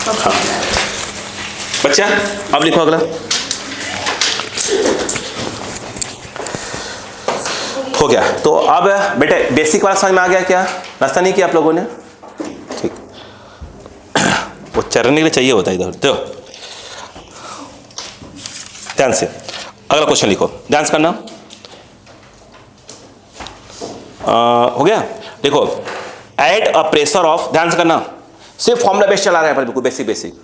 हाँ बच्चा अब लिखो अगला। हो गया। तो अब बेटे बेसिक वाला समझ में आ गया क्या? नाश्ता नहीं किया आप लोगों ने? ठीक, वो चरने के लिए चाहिए होता है इधर। तो ध्यान से अगला क्वेश्चन लिखो, ध्यान से करना। हो गया। देखो एट अ प्रेशर ऑफ, ध्यान से करना, सिर्फ फॉर्मूला बेस चला रहा है बिल्कुल बेसिक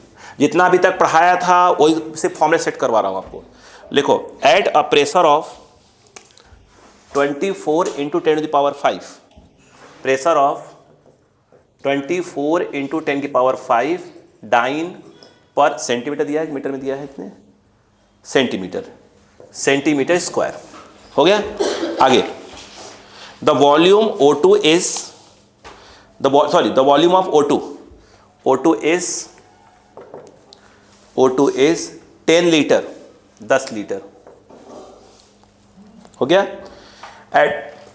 जितना अभी तक पढ़ाया था वही सिर्फ फॉर्मूला सेट करवा रहा हूं आपको। लिखो at a pressure of 24 into 10 to the power 5, pressure of 24 into 10 की पावर 5 डाइन पर सेंटीमीटर दिया है, मीटर में दिया है इतने, सेंटीमीटर स्क्वायर। हो गया। आगे the volume O2 is the volume of O2 is 10 litre, 10 litre. हो गया।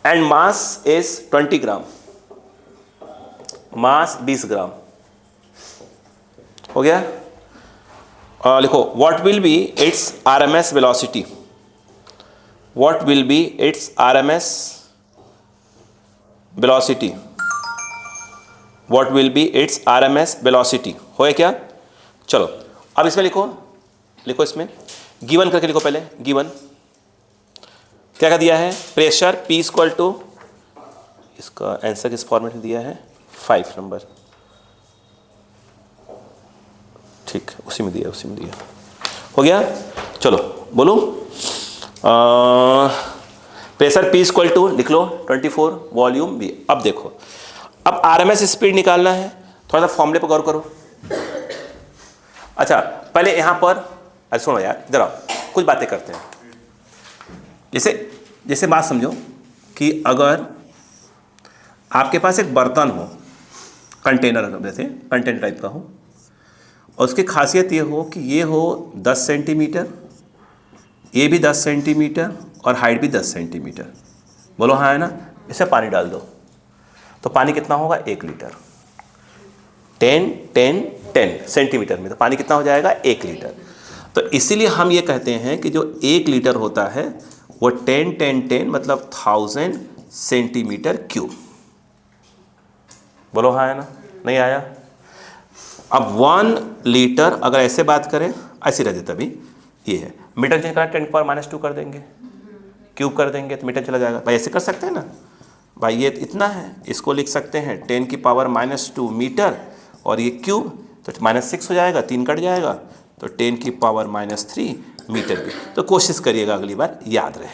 एंड मास इज 20 ग्राम, मास 20 ग्राम। हो गया। लिखो what will be it's RMS velocity, what will be it's RMS velocity, what will be it's RMS velocity. होए क्या? चलो अब इसमें लिखो इसमें गिवन करके लिखो। पहले गिवन क्या दिया है? प्रेशर P इक्वल टू, इसका आंसर किस फॉर्मेट में दिया है? 5 नंबर, ठीक उसी में दिया। हो गया। चलो बोलो प्रेशर P इक्वल टू लिख लो 24, वॉल्यूम V। अब देखो अब आरएमएस स्पीड निकालना है, थोड़ा सा फॉर्मूले पर गौर करो। अच्छा पहले यहां पर सुनो यार, इधर आओ, कुछ बातें करते हैं। जैसे बात समझो कि अगर आपके पास एक बर्तन हो, कंटेनर जैसे कंटेनर टाइप का हो, और उसकी खासियत ये हो कि ये हो 10 सेंटीमीटर, ये भी 10 सेंटीमीटर और हाइट भी 10 सेंटीमीटर। बोलो हाँ है ना? इसे पानी डाल दो तो पानी कितना होगा? 1 लीटर। 10 सेंटीमीटर में तो पानी कितना हो जाएगा? 1 लीटर। तो इसीलिए हम ये कहते हैं कि जो 1 लीटर होता है वो 10 मतलब 1000 सेंटीमीटर क्यूब। बोलो हाँ है ना? नहीं आया? अब 1 लीटर अगर ऐसे बात करें, ऐसे रह जाता भी, ये है मीटर चेंज करना 10 पावर -2 कर देंगे, क्यूब कर देंगे तो मीटर चला जाएगा। भाई ऐसे कर सकते हैं ना भाई, ये इतना है, इसको लिख सकते हैं 10 की पावर -2 मीटर, और ये क्यूब तो -6 हो जाएगा, 3 कट जाएगा तो 10 की पावर -3 मीटर भी। तो कोशिश करिएगा अगली बार याद रहे।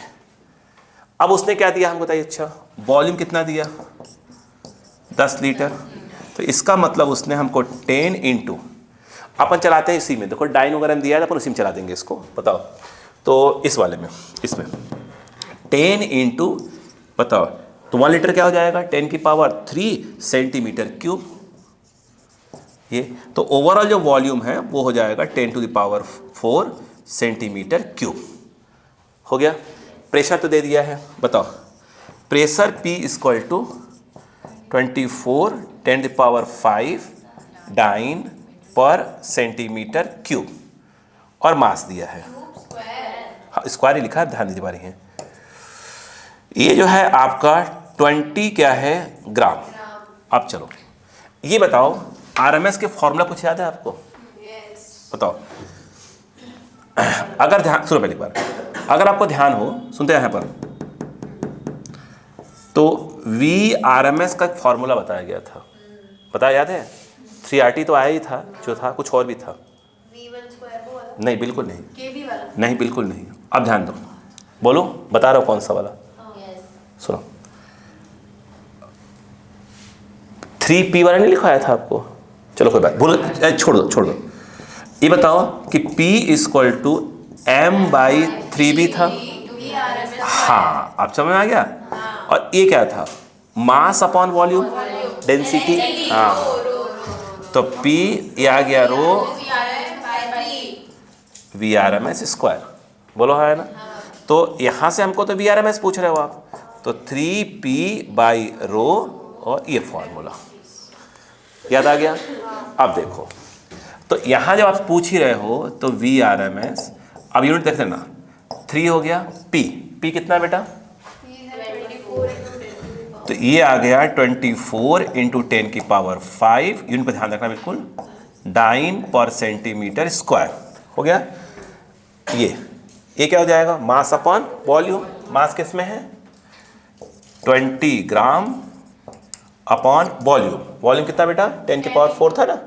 अब उसने क्या दिया हमको बताइए? अच्छा वॉल्यूम कितना दिया? 10 लीटर। तो इसका मतलब उसने हमको 10 इंटू, अपन चलाते हैं इसी में, देखो डाइन वगैरह में दिया है अपन उसी में चला देंगे इसको। बताओ तो इस वाले में, इसमें 10 इंटू बताओ तो 1 लीटर क्या हो जाएगा? 10 की पावर 3 सेंटीमीटर क्यूब। ये तो ओवरऑल जो वॉल्यूम है वो हो जाएगा 10 to the power 4 centimetre cube. हो गया। प्रेशर तो दे दिया है, बताओ pressure P equal to 24 10 to power 5 dyne per centimetre cube, और मास दिया है, हाँ स्क्वायर ही लिखा है, ध्यान दीजिए बारी है। ये जो है आपका 20 क्या है? ग्राम। अब चलो ये बताओ आरएमएस के फॉर्मूला कुछ याद है आपको? बताओ। अगर ध्यान सुनो पहली बार, अगर आपको ध्यान हो, सुनते हैं यहाँ पर, तो वी आरएमएस का फॉर्मूला बताया गया था, बताया याद है? 3RT तो आया ही था, जो था कुछ और भी था। नहीं बिल्कुल नहीं, नहीं बिल्कुल नहीं। अब ध्यान दो, बोलो बता रहा हूँ कौन सा वाला। सुनो 3P वाला नहीं लिखाया था आपको? चलो कोई बात, बोलो छोड़ दो। ये बताओ कि P इक्वल टू M/3V था। हाँ अब समझ में आ गया। और ये क्या था? Mass upon volume density. हाँ तो P ये आ गया रो VRMS स्क्वायर। बोलो है ना? तो यहाँ से हमको तो VRMS पूछ रहे हो आप, तो 3P/ρ और ये फॉर्मूला याद आ गया। अब देखो तो यहाँ जब आप पूछ ही रहे हो तो VRMS, अब यूनिट देख लेना, 3 हो गया, P कितना बेटा, तो ये आ गया 24 × 10⁵, यूनिट पर ध्यान रखना बिल्कुल, डाइन पर सेंटीमीटर स्क्वायर हो गया। ये क्या हो जाएगा, मास अपॉन वॉल्यूम। मास किस में है, 20 ग्राम अपॉन वॉल्यूम। वॉल्यूम कितना बेटा, 10⁴ था ना,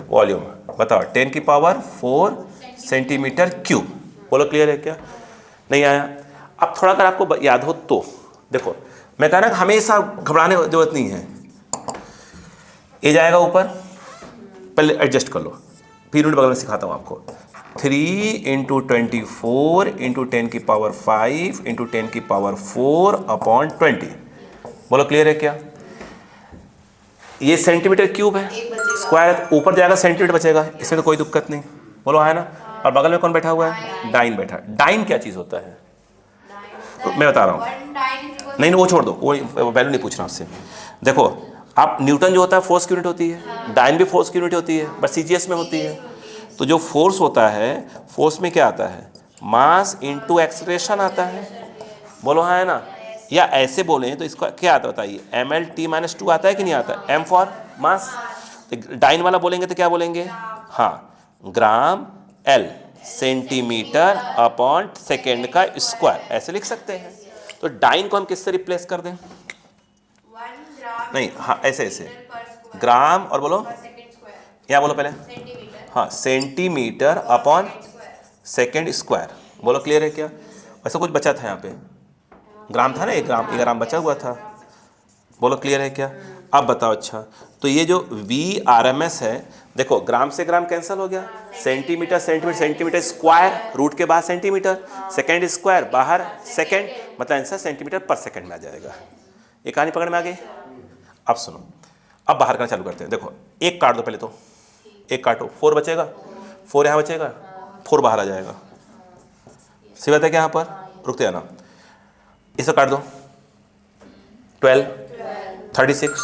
वॉल्यूम बताओ 10⁴ सेंटीमीटर क्यूब। बोलो क्लियर है क्या, नहीं आया। अब थोड़ा अगर आपको याद हो तो देखो, मैं कह रहा हमेशा घबराने की जरूरत नहीं है। ये जाएगा ऊपर, पहले एडजस्ट कर लो, फिर यूनिट बगल में सिखाता हूँ आपको। 3 × 24 × 10⁵ × 10⁴ अपॉन 20। बोलो क्लियर है क्या। ये सेंटीमीटर क्यूब है, स्क्वायर ऊपर जाएगा, सेंटीमीटर बचेगा, इसमें तो कोई दिक्कत नहीं। बोलो है ना। और बगल में कौन बैठा हुआ है, डाइन बैठा। डाइन क्या चीज़ होता है, तो मैं बता रहा हूँ, नहीं वो छोड़ दो, वो वैल्यू नहीं पूछ रहा आपसे। देखो आप न्यूटन जो होता है फोर्स की यूनिट होती है, डाइन भी फोर्स की यूनिट होती है, बस CGS में होती है। तो जो फोर्स होता है, फोर्स में क्या आता है, मास इनटू एक्सेलरेशन आता है। बोलो हाँ है ना। या ऐसे बोलें तो इसका क्या आता है बताइए, mL/t-2 आता है कि नहीं आता है, m फॉर मास। तो डाइन वाला बोलेंगे तो क्या बोलेंगे, हाँ ग्राम L सेंटीमीटर अपॉन सेकेंड का स्क्वायर, ऐसे लिख सकते हैं। तो डाइन को हम किससे रिप्लेस कर दें, नहीं हाँ ऐसे ग्राम, और बोलो यहाँ बोलो पहले, हाँ सेंटीमीटर अपॉन सेकेंड स्क्वायर। बोलो क्लियर है क्या। वैसे कुछ बचा था यहाँ पे, ग्राम था ना, 1 ग्राम बचा हुआ था। बोलो क्लियर है क्या। अब बताओ, अच्छा तो ये जो VRMS है, देखो ग्राम से ग्राम कैंसिल हो गया, सेंटीमीटर सेंटीमीटर स्क्वायर, रूट के बाद सेंटीमीटर, सेकेंड स्क्वायर बाहर सेकेंड, मतलब आंसर सेंटीमीटर पर सेकेंड में आ जाएगा। ये कहानी पकड़ में आ गई। अब सुनो, अब बाहर करना चालू करते हैं। देखो 1 काट दो पहले, तो 1 काटो, 4 बचेगा, 4 यहाँ बचेगा, 4 बाहर आ जाएगा। सी बात है क्या, यहाँ पर रुकते जाना। इसे काट दो, 12 36,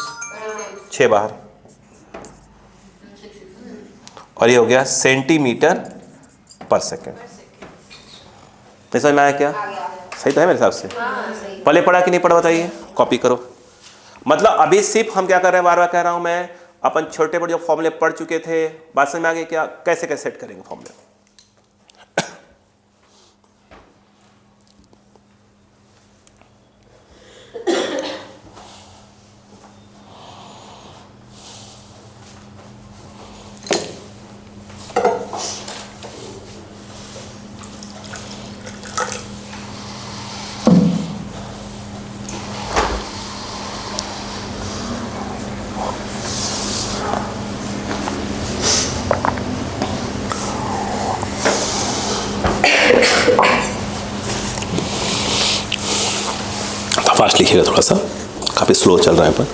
6 बाहर, और ये हो गया सेंटीमीटर पर सेकेंड। नहीं समझ में आया क्या, सही तो है मेरे हिसाब से। पहले पढ़ा कि नहीं पढ़ा बताइए, कॉपी करो। मतलब अभी सिर्फ हम क्या कर रहे हैं, बार बार कह रहा हूं मैं, अपन छोटे बड़े जो फॉर्मूले पढ़ चुके थे, बात समझ में आ गई क्या, कैसे कैसे सेट करेंगे फॉर्मूले। फास्ट लिखिएगा, थोड़ा सा काफ़ी स्लो चल रहा है पर।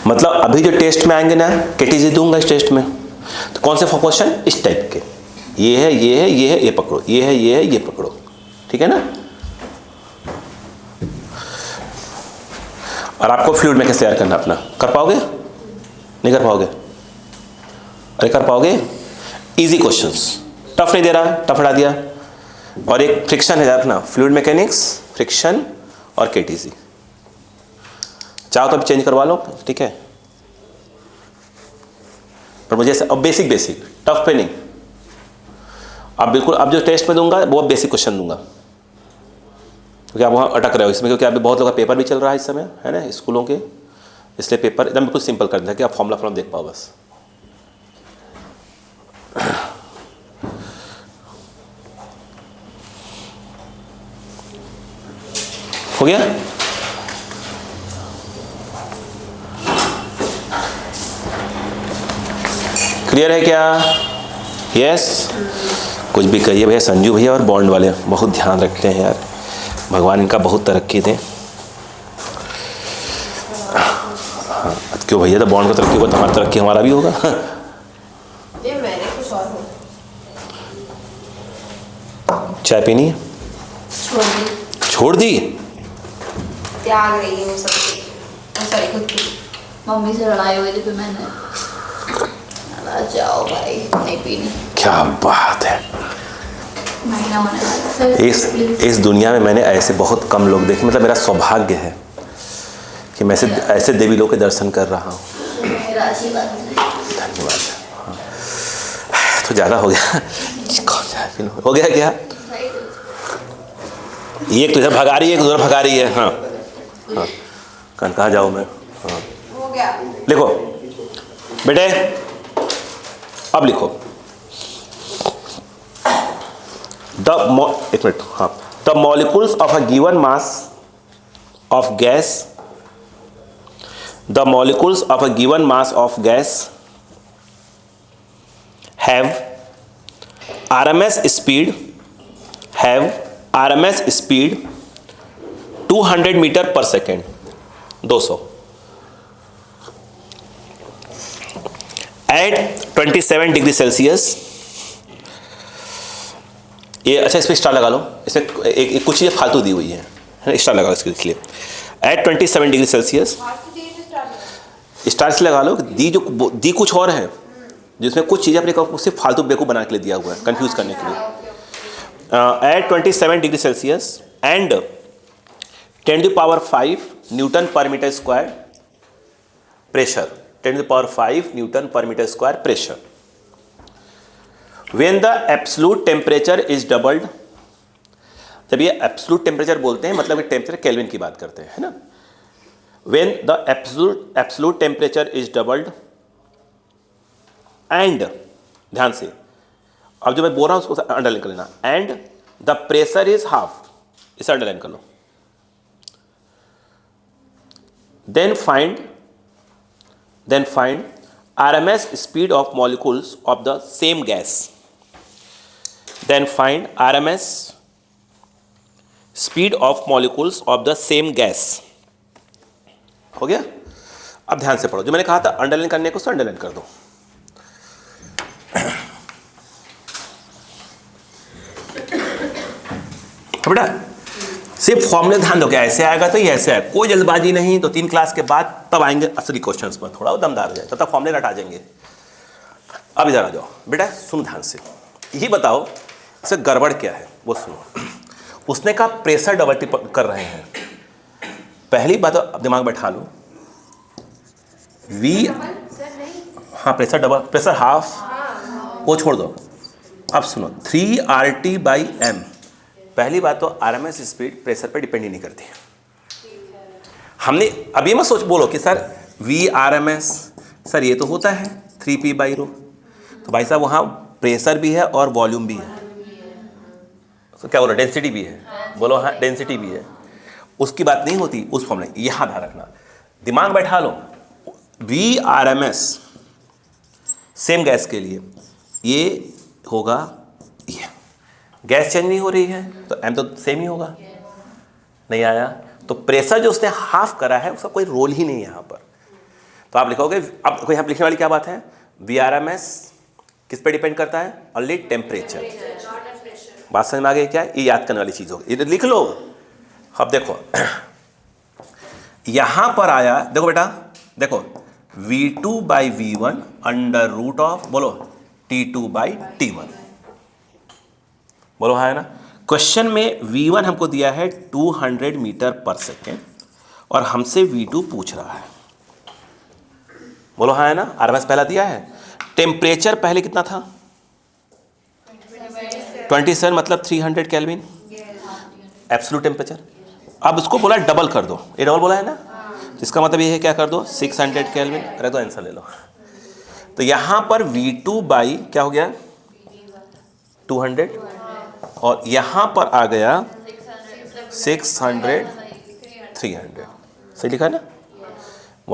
मतलब अभी जो टेस्ट में आएंगे ना, केटीजी दूंगा इस टेस्ट में, तो कौन से क्वेश्चन इस टाइप के, ये है ये है ये है, ये पकड़ो, ये है ये है ये पकड़ो, ठीक है ना। और आपको फ्लूइड मैकेनिक्स तैयार करना अपना, कर पाओगे नहीं कर पाओगे, अरे कर पाओगे। इजी क्वेश्चंस, टफ नहीं दे रहा, टफ हटा दिया। और एक फ्रिक्शन है अपना, फ्लूइड मैकेनिक्स, फ्रिक्शन और केटीसी। चाहो तो अब चेंज करवा लो, ठीक है, पर मुझे अब बेसिक टफ पे नहीं। अब बिल्कुल अब जो टेस्ट में दूंगा वो बेसिक क्वेश्चन दूंगा, क्योंकि आप वहाँ अटक रहे हो इसमें, क्योंकि अभी बहुत लोगों का पेपर भी चल रहा है इस समय, है ना, स्कूलों के, इसलिए पेपर एकदम बिल्कुल सिंपल कर देता है कि आप फॉर्मूला देख पाओ बस। हो गया। क्लियर है क्या, यस। कुछ भी कहिए भैया, संजू भैया और बॉन्ड वाले बहुत ध्यान रखते हैं यार, भगवान इनका बहुत तरक्की दें। हाँ क्यों भैया, तो बॉन्ड का तरक्की होगा तो हमारी तरक्की हमारा भी होगा। मैंने कुछ और हो। चाय पीनी है, छोड़ दी, त्याग रही है वो सबसे, सॉरी खुद की। मम्मी से लड़ाई हुई थी फिर मैंने बोला, जाओ भाई नहीं पीनी। क्या बात है। महीना होने वाला है। इस दुनिया में मैंने ऐसे बहुत कम लोग देखे, मतलब मेरा सौभाग्य है कि मैं ऐसे देवी लोग के दर्शन कर रहा हूँ। मेरा आशीर्वाद। धन्यवाद। हाँ। तो ज़्यादा हो गया। हो गया क्या? एक तो इधर भगा रही है, एक उधर भगा रही है। हाँ हाँ, कहाँ जाऊँ मैं? हाँ हो गया। लिखो बेटे, अब लिखो एक मिनट। हाँ, the molecules of a given mass of gas, the molecules of a given mass of gas have RMS speed 200 metre per second, 200 at 27 degree Celsius. ये अच्छा, इस पर स्टार लगा लो, इसमें एक कुछ चीज़ें फालतू दी हुई है, स्टार लगा लो इसके लिए। एट 27 डिग्री सेल्सियस, स्टार से लगा लो। दी कुछ और है, जिसमें कुछ चीज़ें अपने को सिर्फ फालतू बेवकूफ़ बनाने के लिए दिया हुआ है, कंफ्यूज करने के लिए। At 27 degree Celsius and 10⁵ newton per metre square pressure, 10⁵ newton per metre square pressure. When the absolute temperature is doubled, जब ये एब्सोल्यूट टेम्परेचर बोलते हैं मतलब कि टेम्परेचर केल्विन की बात करते हैं, है ना। When the absolute temperature is doubled and, ध्यान से अब जो मैं बोल रहा हूं उसको अंडरलाइन कर लेना, and the pressure is half, इसे अंडरलाइन कर लो। Then find RMS speed of molecules of the same gas. Then find RMS speed of molecules of the same gas. हो गया? अब ध्यान से पढ़ो, जो मैंने कहा था अंडरलाइन करने को, उसको अंडरलाइन कर दो। बेटा सिर्फ फॉर्मूले ध्यान दो, क्या ऐसे आएगा तो ये ऐसे आएगा, कोई जल्दबाजी नहीं। तो 3 क्लास के बाद तब आएंगे असली क्वेश्चंस पर, थोड़ा दमदार हो जाए, तब तक फॉर्मूले रटा जाएंगे। अब इधर आ जाओ बेटा, सुन ध्यान से, ये बताओ इसे गड़बड़ क्या है वो सुनो। उसने कहा प्रेशर डबल कर रहे हैं। पहली बात तो अब दिमाग बैठा लो, वी, हाँ प्रेशर डबल, प्रेशर हाफ, वो छोड़ दो। अब सुनो 3RT/m। पहली बात तो RMS स्पीड प्रेशर पे डिपेंड ही नहीं करती। हमने अभी मत बोलो कि सर VRMS, सर ये तो होता है 3P/ρ। तो भाई साहब वहाँ प्रेशर भी है और वॉल्यूम भी है, तो क्या बोलो डेंसिटी भी है, बोलो हाँ डेंसिटी भी है, उसकी बात नहीं होती उस फॉर्म में। यहाँ ध्यान रखना, दिमाग बैठा लो, VRMS सेम गैस के लिए ये होगा, ये गैस चेंज नहीं हो रही है तो m तो सेम ही होगा। नहीं आया तो प्रेशर जो उसने हाफ करा है उसका कोई रोल ही नहीं यहाँ पर। तो आप लिखोगे, अब कोई यहाँ लिखने वाली क्या बात है, VRMS किस पे डिपेंड करता है, ओनली टेम्परेचर। बात समझ में आ गई क्या? ये याद करने वाली चीज़ होगी, ये लिख लो। अब देखो यहाँ पर आया, देखो बेटा देखो V2/V1 √, बोलो T2/T1, बोलो हाँ है ना। क्वेश्चन में V1 हमको दिया है 200 मीटर पर सेकेंड और हमसे V2 पूछ रहा है, बोलो हाँ है ना। RMS पहला दिया है, टेम्परेचर पहले कितना था 27, मतलब 300 केल्विन एब्सोल्यूट टेम्परेचर। अब उसको बोला डबल कर दो, ये डबल बोला है ना, इसका मतलब ये है क्या कर दो 600 केल्विन। अरे तो आंसर ले लो। तो यहाँ पर V2 बाई क्या हो गया 200 और यहाँ पर आ गया 600 300, सही लिखा है ना।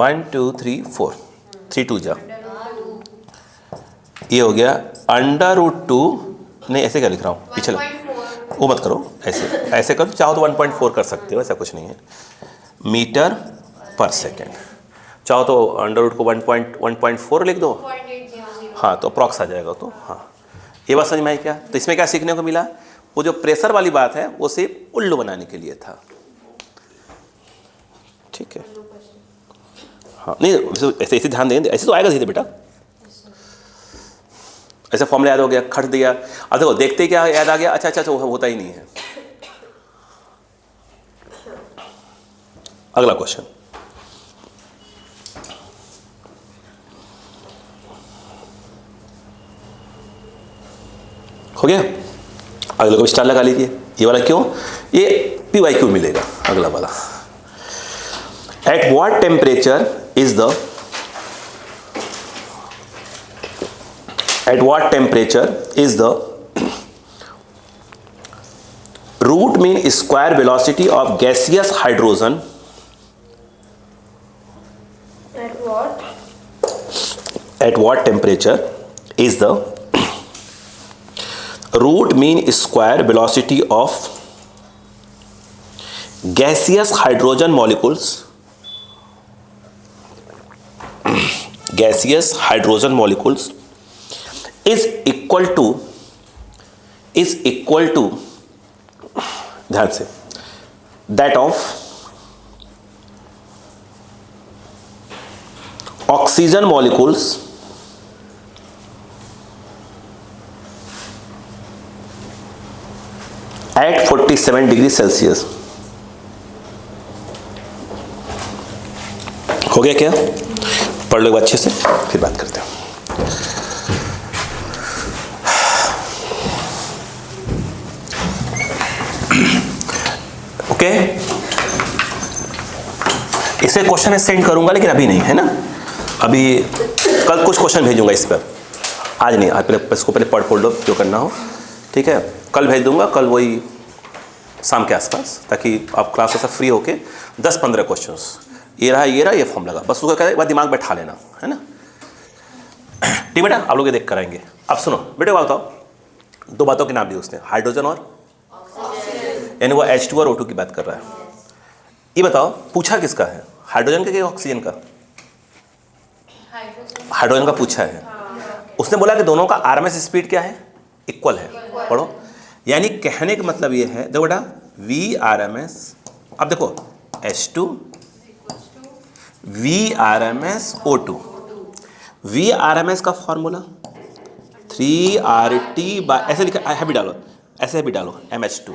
1 2 3 4, 3 2 जा, ये हो गया √2, नहीं ऐसे क्या लिख रहा हूँ पीछे वो मत करो, ऐसे करो, चाहो तो 1.4 कर सकते हो, ऐसा कुछ नहीं है, मीटर पर सेकेंड। चाहो तो √2 को 1.4 लिख दो, हाँ तो अप्रॉक्स आ जाएगा। तो हाँ ये बात समझ में आई क्या? तो इसमें क्या सीखने को मिला, वो जो प्रेशर वाली बात है वो सिर्फ उल्लू बनाने के लिए था। ठीक है, हाँ नहीं ऐसे ऐसे ध्यान दें, ऐसे तो आएगा धीरे बेटा, ऐसे फॉर्मूला याद हो गया, खट दिया, अब देखो देखते ही क्या याद आ गया, अच्छा अच्छा अच्छा होता ही नहीं है। अगला क्वेश्चन, हो गया, अगले को भी स्टार लगा लीजिए, ये वाला क्यों, ये PYQ मिलेगा। अगला वाला, at what temperature is the, at what temperature is the root mean square velocity of gaseous hydrogen at what temperature is the root mean square velocity of gaseous hydrogen molecules, gaseous hydrogen molecules is equal to ध्यान से that of oxygen molecules at 47 degree Celsius. हो गया क्या, पढ़ लो अच्छे से, फिर बात करते हैं। ओके, इसे क्वेश्चन में सेंड करूंगा लेकिन अभी नहीं है ना, अभी कल कुछ क्वेश्चन भेजूंगा इस पर, आज नहीं, आज पहले इसको पहले पढ़ लो जो करना हो, ठीक है, कल भेज दूंगा, कल वही शाम के आसपास, ताकि आप क्लास से फ्री होके 10-15 क्वेश्चंस, ये रहा ये फॉर्म लगा, बस उसका क्या दिमाग बैठा लेना है ना। ठीक बेटा, आप लोग ये देख कर आएंगे। अब सुनो बेटे, बात बताओ, दो बातों के नाम लिए उसने, हाइड्रोजन और यानी वो H2 और O2 की बात कर रहा है। ये बताओ पूछा किसका है, हाइड्रोजन का कि ऑक्सीजन का? हाइड्रोजन का पूछा है। उसने बोला कि दोनों का RMS स्पीड क्या है, इक्वल है। पढ़ो, यानी कहने का मतलब ये है, देखो बेटा VRMS, अब देखो H2 VRMS O2, VRMS का फॉर्मूला 3RT बाय, ऐसे लिखा है भी डालो, ऐसे भी डालो MH2,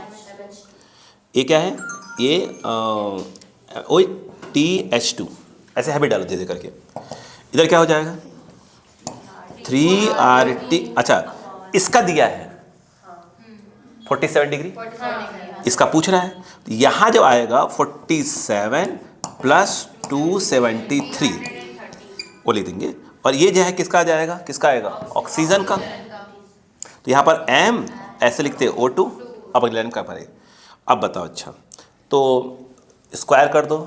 ये क्या है, ये TH2, ऐसे है भी डालो धीरे करके, इधर क्या हो जाएगा 3RT। अच्छा, इसका दिया है 47 डिग्री, इसका पूछ रहा है, तो यहाँ जो आएगा 47 प्लस 273 वो लिख देंगे, और ये जो है किसका आ जाएगा, किसका आएगा, ऑक्सीजन का। तो यहाँ पर M ऐसे लिखते हैं O2, अब अगले लाइन का पड़े। अब बताओ, अच्छा तो स्क्वायर कर दो,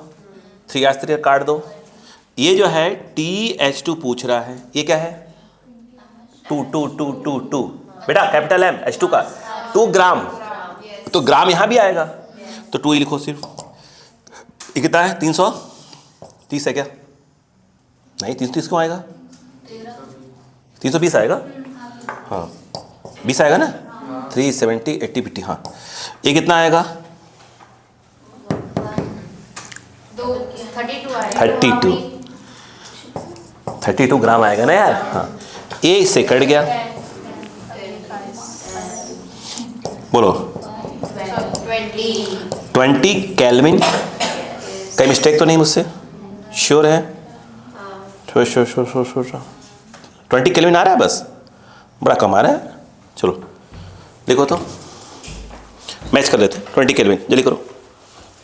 3R3 काट दो, ये जो है TH2 पूछ रहा है, ये क्या है 2 बेटा, कैपिटल M H2 का 2 ग्राम, तो ग्राम यहाँ भी आएगा, तो 2 ही लिखो सिर्फ। ये कितना है 330 है क्या, नहीं 330 क्यों आएगा, 320 आएगा, हाँ 20 आएगा ना, 370 80 50, हाँ ये कितना आएगा 32 ग्राम आएगा ना यार, हाँ ये इससे कट गया, बोलो 20 केल्विन, कहीं मिस्टेक तो नहीं मुझसे, श्योर है, श्योर 20 केल्विन आ रहा है, बस बड़ा कम आ रहा है, चलो देखो तो मैच कर लेते हैं, 20 केल्विन जल्दी करो,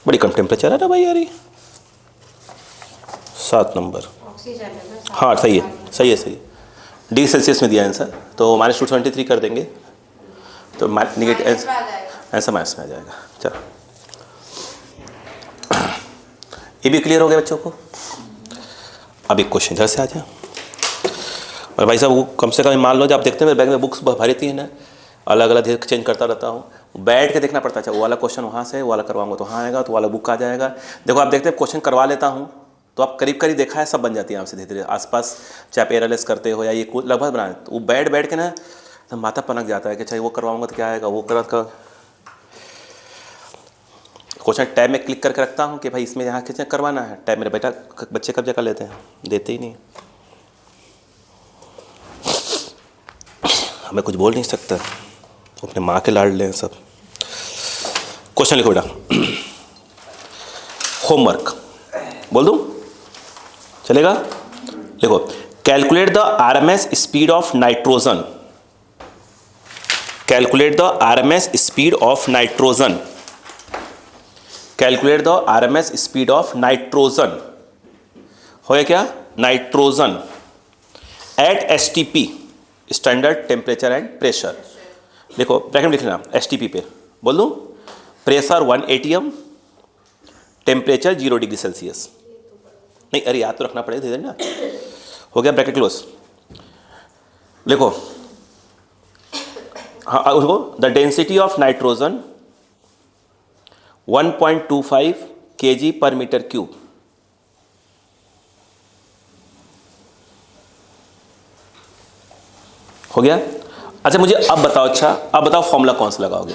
बड़ी कम टेम्परेचर है ना भाई यार, ये 7 नंबर, हाँ सही है, डिग्री सेल्सियस में दिया आंसर, तो -273 कर देंगे, तो नेगेटिव आंसर माइनस में आ जाएगा। चलो ये भी क्लियर हो गया बच्चों को। अब एक क्वेश्चन इधर से आ जाए, और भाई साहब वो कम से कम मान लो, जब आप देखते हैं मेरे बैग में बुक्स भरी थी ना, अलग अलग धीरे चेंज करता रहता हूँ, बैठ के देखना पड़ता है, वो वाला क्वेश्चन वहाँ से, वो वाला करवाऊंगा तो वहाँ आएगा, तो वाला बुक आ जाएगा। देखो आप देखते हैं क्वेश्चन करवा लेता हूँ तो आप करीब करीब देखा है, सब बन जाती है आपसे धीरे धीरे, आसपास चाहे आप एरलेस करते हो या ये लगभग बनाए, तो वो बैठ के ना तो माथा पनक जाता है कि चाहे वो करवाऊंगा तो क्या आएगा, वो करा का क्वेश्चन टैब में क्लिक करके रखता हूँ कि भाई इसमें यहाँ किसने करवाना है, टैब मेरे बच्चे कब्जा कर लेते हैं, देते ही नहीं। हमें कुछ बोल नहीं सकता, अपने माँ के लाडले हैं सब। क्वेश्चन लिखो बेटा, होमवर्क बोल दूँ, चलेगा? लिखो, calculate the RMS speed of nitrogen. Calculate the RMS speed of nitrogen. Calculate the RMS speed of nitrogen. हो गया क्या? Nitrogen eight STP, standard temperature and pressure. देखो ब्रैकेट में लिख लेना, STP पे बोल दूँ, pressure 1 atm, temperature 0 degree Celsius. नहीं अरे याद तो रखना पड़ेगा, धीरे ना। हो गया, ब्रैकेट क्लोज। लिखो, हाँ लिखो, the density of nitrogen 1.25 kg पर मीटर क्यूब। हो गया? अच्छा मुझे अब बताओ, अच्छा अब बताओ फॉर्मूला कौन सा लगाओगे?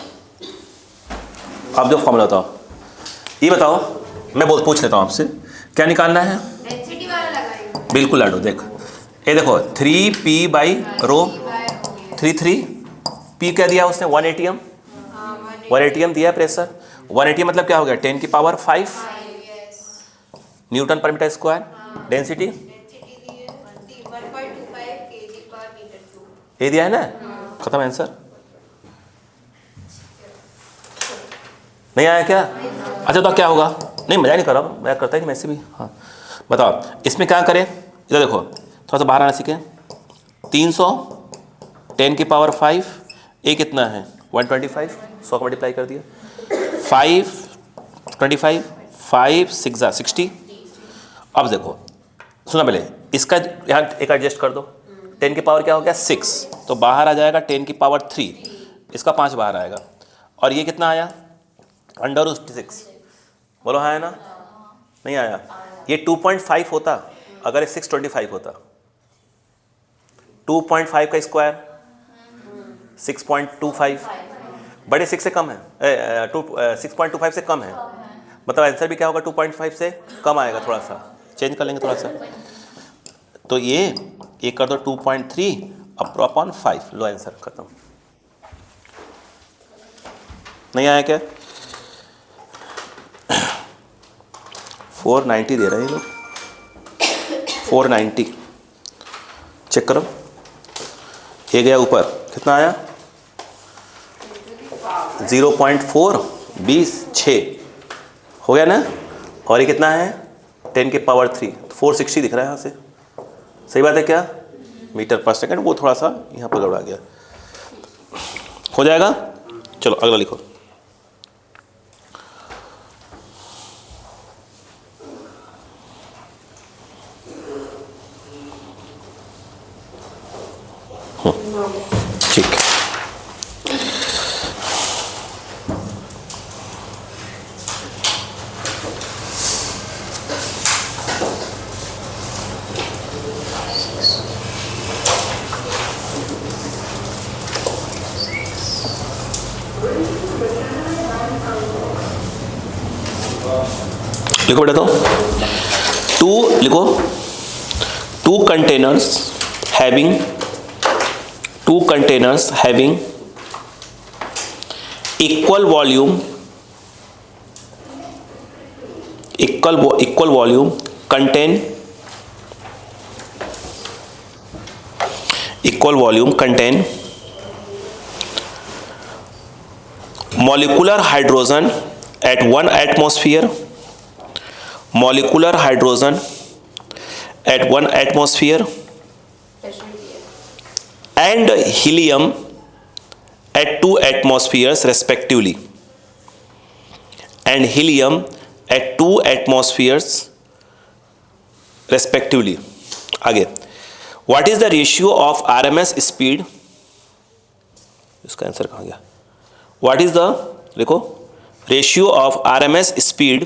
अब जो फॉर्मूला बताओ, ये बताओ, मैं पूछ लेता हूँ आपसे, क्या निकालना है? डेंसिटी वाला लगाएंगे। बिल्कुल लाडो, देख ये देखो 3p/ρ, 3 p क्या दिया उसने? 1 atm, 1 atm दिया है प्रेशर। 1 atm मतलब क्या हो गया? 10 की power 5 Newton per metre square. Density 1.25 kg पर मीटर क्यूब। ये दिया है ना, खत्म आंसर। नहीं आया क्या? अच्छा तो क्या होगा? नहीं मजा नहीं कर रहा, मैं करता ही नहीं, मैं से भी। हाँ बताओ इसमें क्या करें? इधर देखो, थोड़ा सा बाहर आना सीखें। 300 10 की पावर 5, ये कितना है? 125, 100 का मल्टीप्लाई कर दिया, 5 25, 5 6 60। अब देखो सुना, पहले इसका यहाँ एक एडजस्ट कर दो। 10 की पावर क्या हो गया? 6, तो बाहर आ जाएगा 10 की पावर 3, इसका 5 बाहर आएगा। और ये कितना आया? √6। बोलो हाँ है ना? नहीं आया। ये 2.5 होता अगर ये 625 होता। 2.5 का स्क्वायर 6.25, बड़े 6 से कम है, 6.25 से कम है, मतलब आंसर भी क्या होगा? 2.5 से कम आएगा। थोड़ा सा चेंज कर लेंगे थोड़ा सा, तो ये कर दो 2.3 अपॉन 5, लो आंसर खत्म। नहीं आया क्या? 490 दे रहे हैं लोग, 490 चेक करो। ये गया ऊपर, कितना आया? 0.4 20 6 हो गया ना। और ये कितना है? 10 की पावर 3, 460 दिख रहा है यहाँ से। सही बात है क्या? मीटर पर सेकंड, वो थोड़ा सा यहाँ पर गड़बड़ा गया। हो जाएगा? चलो अगला लिखो। ठीक है, लिखो बेटा, तो लिखो, 2 containers having equal volume contain molecular hydrogen at 1 atmosphere, molecular hydrogen at 1 atmosphere and helium at 2 atmospheres respectively, and helium at 2 atmospheres respectively. आगे, what is the ratio of RMS speed? इसका आंसर कहाँ गया? What is the, देखो, ratio of RMS speed,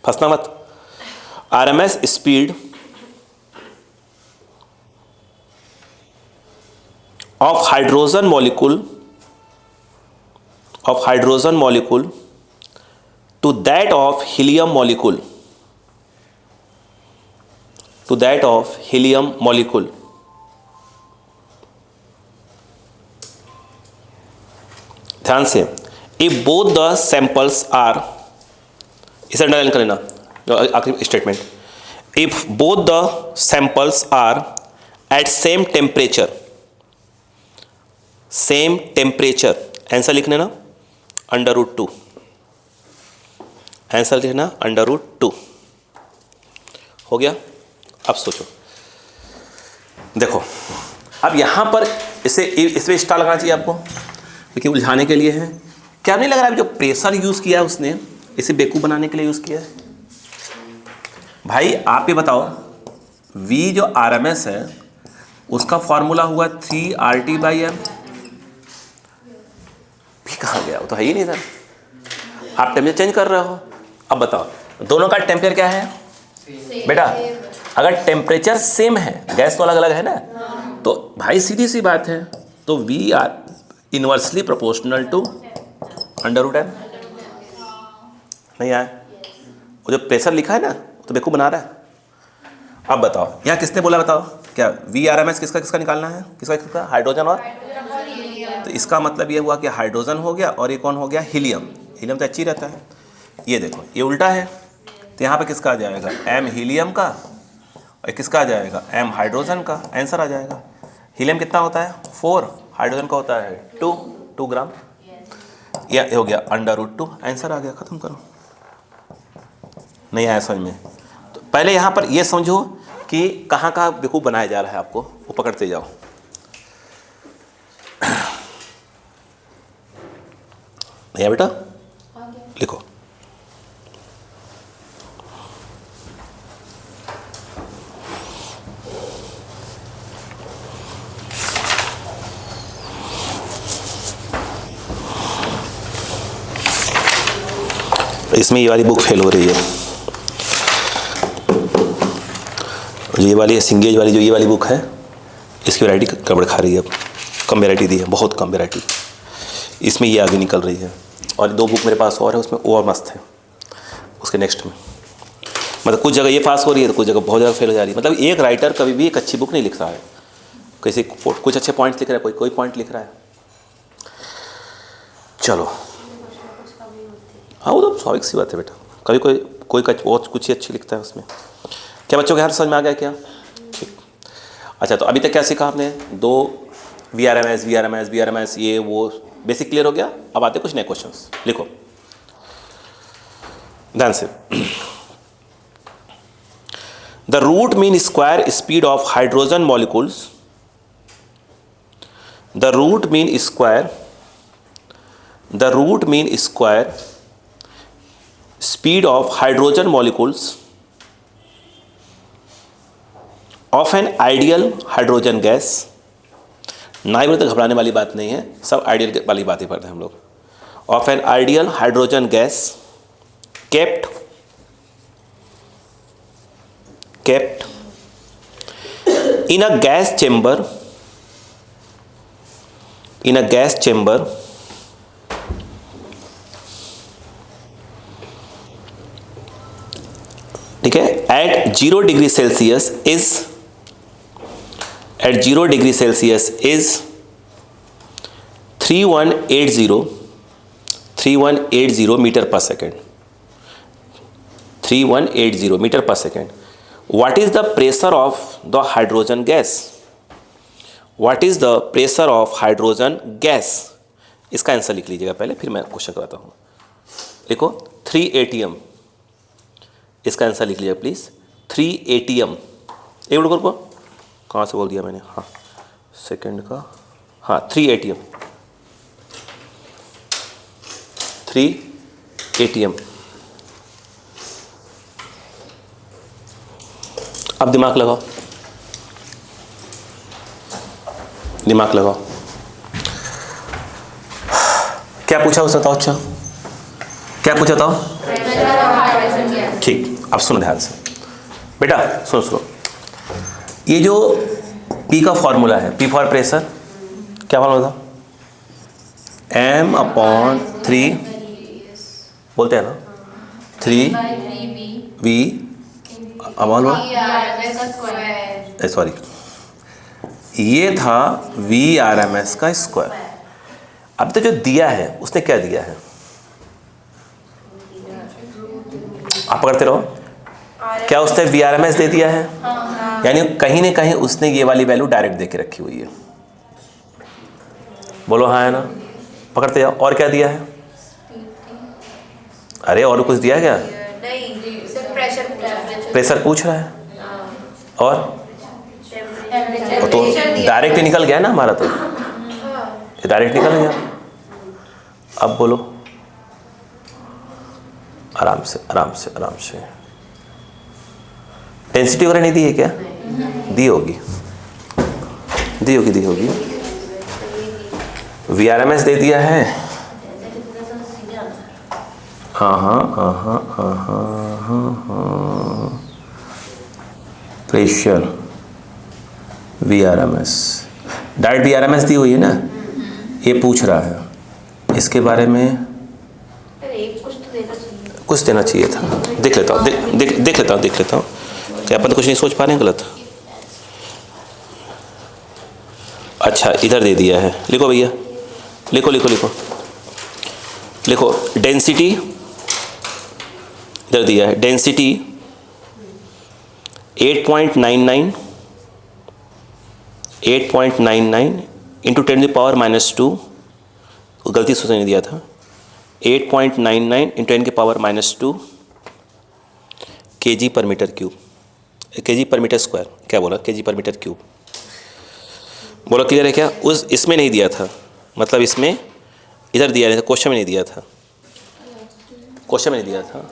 फंसना मत, RMS speed of hydrogen molecule to that of helium molecule, to that of helium molecule. ध्यान से, if both the samples are, इसे underline कर लेना जो आखिरी statement, if both the samples are at same temperature, same temperature, answer लिखने ना √2, answer लिखना √2। हो गया। अब सोचो, देखो अब यहां पर इसमें स्टार लगाना चाहिए आपको, देखिए उलझाने के लिए है। क्या नहीं लग रहा है जो प्रेशर यूज किया है उसने इसे बेवकूफ बनाने के लिए यूज किया है? भाई आप ये बताओ, V जो RMS है उसका फॉर्मूला हुआ 3RT/m। भी कहाँ गया? वो तो है ही नहीं इधर। आप टेम्परेचर चेंज कर रहे हो। अब बताओ दोनों का टेम्परेचर क्या है बेटा? अगर टेम्परेचर सेम है, गैस तो अलग अलग है ना, तो भाई सीधी सी बात है, तो V are inversely proportional to √m। नहीं आया? वो जो प्रेशर लिखा है ना तो बेवकूफ बना रहा है। अब बताओ यहाँ किसने बोला, बताओ क्या V RMS किसका किसका निकालना है? किसका किसका? हाइड्रोजन और, तो इसका मतलब ये हुआ कि हाइड्रोजन हो गया और ये कौन हो गया? हीलियम। हीलियम तो अच्छी रहता है। ये देखो ये उल्टा है, तो यहाँ पे किसका आ जाएगा? M हीलियम का, और किसका आ जाएगा? M हाइड्रोजन का। आंसर आ जाएगा। हीलियम कितना होता है? 4, हाइड्रोजन का होता है 2 ग्राम। यह हो गया √2, आंसर आ गया। खत्म करो। नहीं आया समझ में? तो पहले यहाँ पर ये समझो कि कहाँ कहाँ बेवकूफ़ बनाया जा रहा है आपको, वो पकड़ते जाओ। नहीं बेटा लिखो। इसमें ये वाली बुक फेल हो रही है, ये वाली सिंगेज वाली जो ये वाली बुक है इसकी वैरायटी गड़बड़ खा रही है। अब कम वैरायटी दी है, बहुत कम वैरायटी। इसमें ये आगे निकल रही है, और 2 बुक मेरे पास और है, उसमें और मस्त है। उसके नेक्स्ट में मतलब कुछ जगह ये पास हो रही है तो कुछ जगह बहुत ज़्यादा फेल हो जा रही है। मतलब एक राइटर कभी भी एक अच्छी बुक नहीं लिख रहा है, किसी कुछ अच्छे पॉइंट्स लिख रहा है, कोई पॉइंट लिख रहा है। चलो हाँ, वो तो स्वाभाविक सी बात है बेटा, कभी कोई बहुत कुछ ही अच्छी लिखता है उसमें। क्या बच्चों के यहाँ समझ में आ गया क्या? ठीक। अच्छा तो अभी तक क्या सीखा आपने? 2 VRMS ये वो बेसिक क्लियर हो गया। अब आते कुछ नए क्वेश्चंस। लिखो ध्यान से। The root mean square speed of hydrogen molecules, the root mean square speed of hydrogen molecules of an ideal hydrogen gas। ना ही बोलते घबराने वाली बात नहीं है, सब आइडियल वाली बातें पढ़ते हैं हम लोग। of an ideal hydrogen gas kept in a gas chamber, ठीक है, at 0 degree Celsius is 3180 metre per second. 3180 metre per second. What is the pressure of the hydrogen gas? What is the pressure of hydrogen gas? इसका answer लिख लीजिएगा पहले, फिर मैं question कराता हूँ। देखो 3 ATM, इसका आंसर लिख लीजिए प्लीज़। 3 ATM। एक मिनट को, कहाँ से बोल दिया मैंने? हाँ सेकंड का, हाँ 3 ATM। 3 ATM। अब दिमाग लगाओ, दिमाग लगाओ। क्या पूछा उसने? बताओ। अच्छा क्या पूछा था? ठीक, अब सुनो ध्यान से बेटा, सुनो। ये जो P का फॉर्मूला है, P फॉर प्रेशर, क्या फॉर्मूला था? M/3 बोलते हैं ना, 3 वी अमल RMS का स्क्वायर। सॉरी, ये था VRMS का स्क्वायर। अब तो जो दिया है उसने क्या दिया है, आप पकड़ते रहो, क्या उसने VRMS दे दिया है? यानी कहीं ना कहीं उसने ये वाली वैल्यू डायरेक्ट दे के रखी हुई है। बोलो हाँ है ना, पकड़ते जाओ। और क्या दिया है? अरे और कुछ दिया क्या? नहीं, सिर्फ प्रेशर। प्रेशर पूछ रहा है, और तो डायरेक्ट ही निकल गया ना हमारा, तो डायरेक्ट निकल गया। अब बोलो, आराम से आराम से आराम से। डेंसिटी वगैरह नहीं दी है क्या? दी होगी, दी होगी, दी होगी। VRMS दे दिया है। हाँ हाँ हाँ हाँ हाँ हाँ हाँ, प्रेशर VRMS, डायरेक्ट VRMS दी हुई है ना। ये पूछ रहा है इसके बारे में, अरे कुछ तो देना चाहिए। कुछ देना चाहिए था। देख लेता हूँ, देख लेता हूँ, देख लेता हूँ। क्या अपन तो कुछ नहीं सोच पा रहे हैं गलत? अच्छा इधर दे दिया है, लिखो भैया, लिखो लिखो लिखो लिखो। डेंसिटी इधर दिया है, डेंसिटी 8.99 इंटू 10⁻², गलती से नहीं दिया था, 8.99 इंटू 10⁻² kg पर मीटर क्यूब, kg पर मीटर स्क्वायर, क्या बोला, kg पर मीटर क्यूब बोला। क्लियर है क्या? उस इसमें नहीं दिया था, मतलब इसमें इधर दिया नहीं था, क्वेश्चन में नहीं दिया था, क्वेश्चन में नहीं दिया था।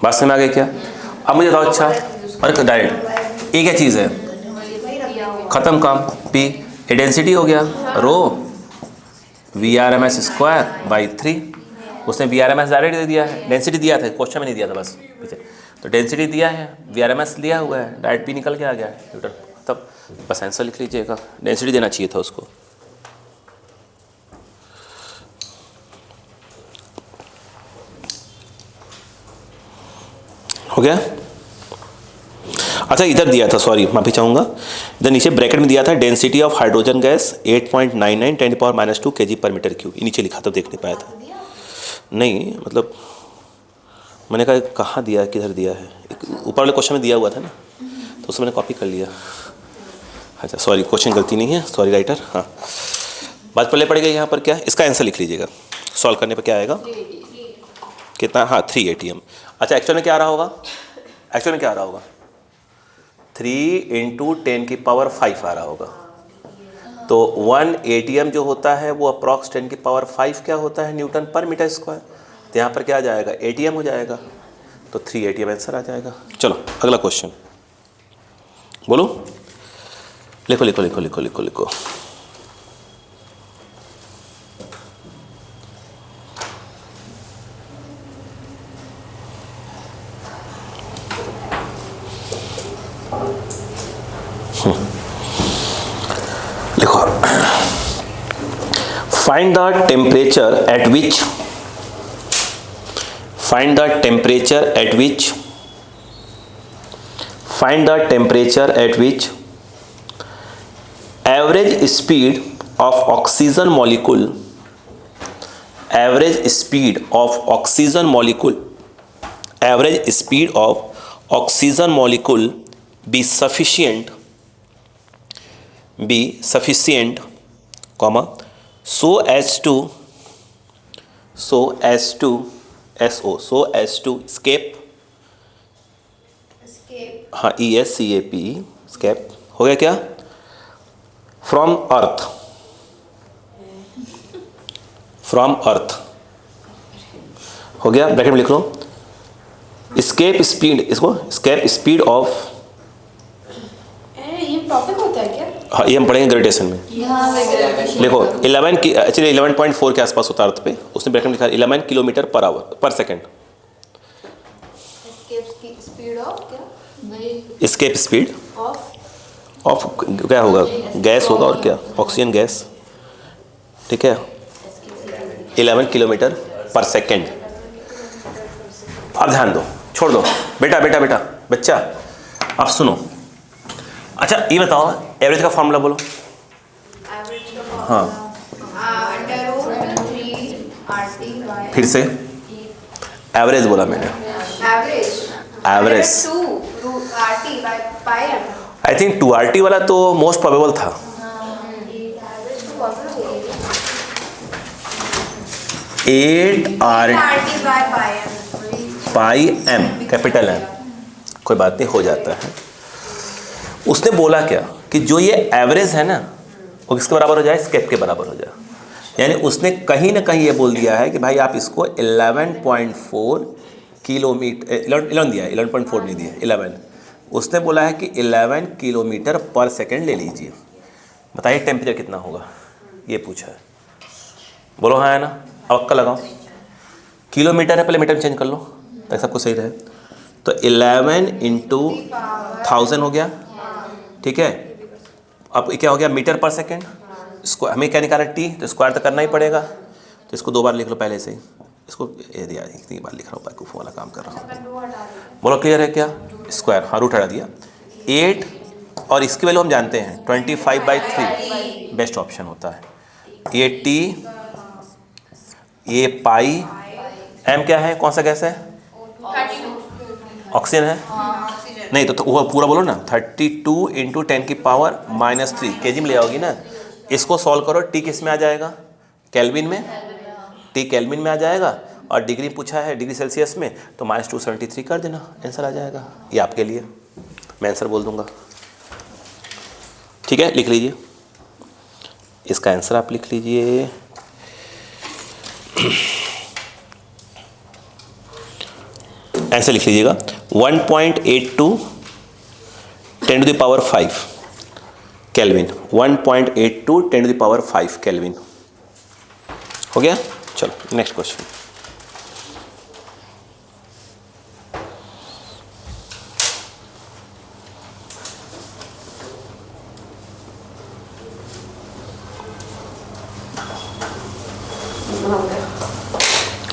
बात समझ में आ गई क्या? अब मुझे बताओ, अच्छा अरे डायरेक्ट ये क्या चीज़ है, ख़त्म काम। P ये डेंसिटी हो गया, रो VRMS स्क्वायर बाई 3। उसने VRMS डायरेक्ट दे दिया है, डेंसिटी दिया था, क्वेश्चन में नहीं दिया था बस पीछे। तो डेंसिटी दिया है, VRMS लिया हुआ है, डायरेक्ट P निकल के आ गया है न्यूटन, तब बस आंसर लिख लीजिएगा। डेंसिटी देना चाहिए था उसको। हो गया? अच्छा इधर दिया था, सॉरी माफी चाहूँगा, इधर नीचे ब्रैकेट में दिया था density of hydrogen gas 8.99 10⁻² kg पर मीटर क्यूब। ये नीचे लिखा था, देख नहीं पाया था। नहीं मतलब मैंने कहा कहाँ दिया है, किधर दिया है, ऊपर वाले क्वेश्चन में दिया हुआ था ना, तो उसमें मैंने कॉपी कर लिया। अच्छा सॉरी, क्वेश्चन गलती नहीं है, सॉरी राइटर। हाँ बात पल्ले पड़ गई यहाँ पर। क्या इसका आंसर लिख लीजिएगा, सॉल्व करने पर क्या आएगा, कितना? हाँ 3 ATM। अच्छा एक्चुअल में क्या आ रहा होगा, एक्चुअल में क्या आ रहा होगा, 3 इंटू 10⁵ आ रहा होगा। तो 1 ATM जो होता है वो अप्रॉक्स 10⁵ क्या होता है, न्यूटन पर मीटर स्क्वायर। तो यहाँ पर क्या आ जाएगा, ATM हो जाएगा, तो 3 ATM आंसर आ जाएगा। चलो अगला क्वेश्चन बोलो, लिखो लिखो लिखो लिखो लिखो लिखो। लिखो, find the temperature at which find the temperature at which find the temperature at which average speed of oxygen molecule average speed of oxygen molecule average speed of oxygen molecule be sufficient comma so as to escape हाँ ESCAP escape हो गया क्या, from अर्थ हो गया। Bracket में लिख लो, escape speed, इसको escape speed of, ये टॉपिक होता है क्या? हाँ ये हम पढ़ेंगे ग्रेविटेशन में। देखो 11 की एक्चुअली 11.4 के आसपास होता है अर्थ पे, उसने ब्रैकेट में लिखा 11 किलोमीटर पर सेकेंड। स्पीड ऑफ क्या? स्केप स्पीड ऑफ क्या होगा, गैस होगा और क्या, ऑक्सीजन गैस ठीक है, 11 किलोमीटर पर सेकेंड। अब ध्यान दो, छोड़ दो बेटा बेटा बेटा बच्चा, अब सुनो। अच्छा ये बताओ एवरेज का फॉर्मूला बोलो। हाँ फिर से एवरेज बोला मैंने, एवरेज। आई थिंक 2RT वाला तो मोस्ट प्रोबेबल था। Eight R pi M, capital M, कोई बात नहीं, हो जाता है। उसने बोला क्या कि जो ये एवरेज है ना वो किसके बराबर हो जाए, स्केप के बराबर हो जाए। यानी उसने कहीं ना कहीं ये बोल दिया है कि भाई आप इसको 11.4 किलोमीटर, 11 दिया है, 11.4 नहीं दिया, 11। उसने बोला है कि 11 किलोमीटर पर सेकेंड ले लीजिए। बताइए टेम्परेचर कितना होगा, ये पूछा है। बोलो हाँ है ना, अब अक्का लगाओ। किलोमीटर है, पहले मीटर में चेंज कर लो ताकि सब कुछ सही रहे। तो 11 इंटू 1000 हो गया, ठीक है। अब क्या हो गया, मीटर पर सेकेंड। इसको हमें क्या निकाला, टी, तो स्क्वायर तो करना ही पड़ेगा। तो इसको 2 बार लिख लो पहले से ही, इसको ये दिया, इतनी बार लिख रहा हूँ, बैकूफ वाला काम कर रहा हूँ। बोलो क्लियर है क्या, स्क्वायर, हाँ रूट हटा दिया। 8 और इसकी वैल्यू हम जानते हैं 25/3 बेस्ट ऑप्शन होता है। ये टी, ये पाई, एम क्या है, कौन सा गैस है, ऑक्सीजन है। नहीं तो वो पूरा बोलो ना, 32 इंटू 10⁻³ kg में ले आओगी ना। इसको सॉल्व करो, टी किस में आ जाएगा, केल्विन में, टी केल्विन में आ जाएगा। और डिग्री पूछा है डिग्री सेल्सियस में, तो -273 कर देना, आंसर आ जाएगा। ये आपके लिए, मैं आंसर बोल दूंगा, ठीक है। लिख लीजिए इसका आंसर, आप लिख लीजिए। आंसर लिख लीजिएगा 1.82 10⁵ केल्विन, 1.82 10⁵ केल्विन। हो गया, चलो नेक्स्ट क्वेश्चन।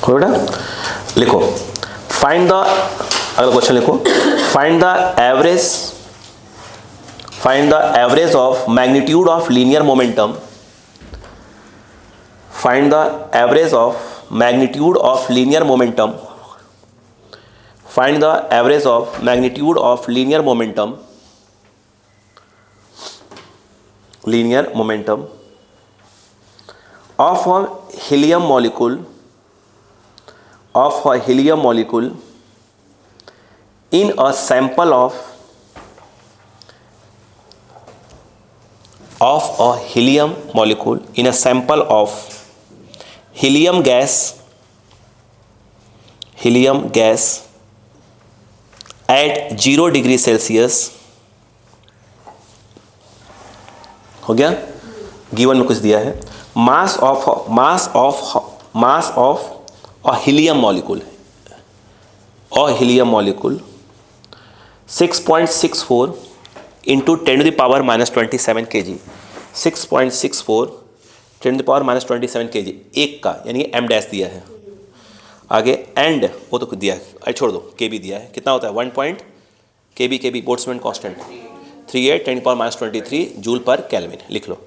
हो बेटा, लिखो फाइंड द, अगला क्वेश्चन लिखो, find the average of magnitude of linear momentum, find the average of magnitude of linear momentum, find the average of magnitude of linear momentum, linear momentum of a helium molecule, of a helium molecule in a sample of a helium molecule in a sample of helium gas at 0 degree Celsius. हो गया, given में कुछ दिया है, mass of a helium molecule, 6.64 into 10⁻⁻27 kg, 6.64 10⁻⁻27 kg एक का, यानी M dash दिया है। आगे एंड वो तो दिया है, अरे छोड़ दो, के बी दिया है, कितना होता है 1 KB बोल्ट्जमैन कांस्टेंट 38 10⁻23 जूल पर केल्विन, लिख लो।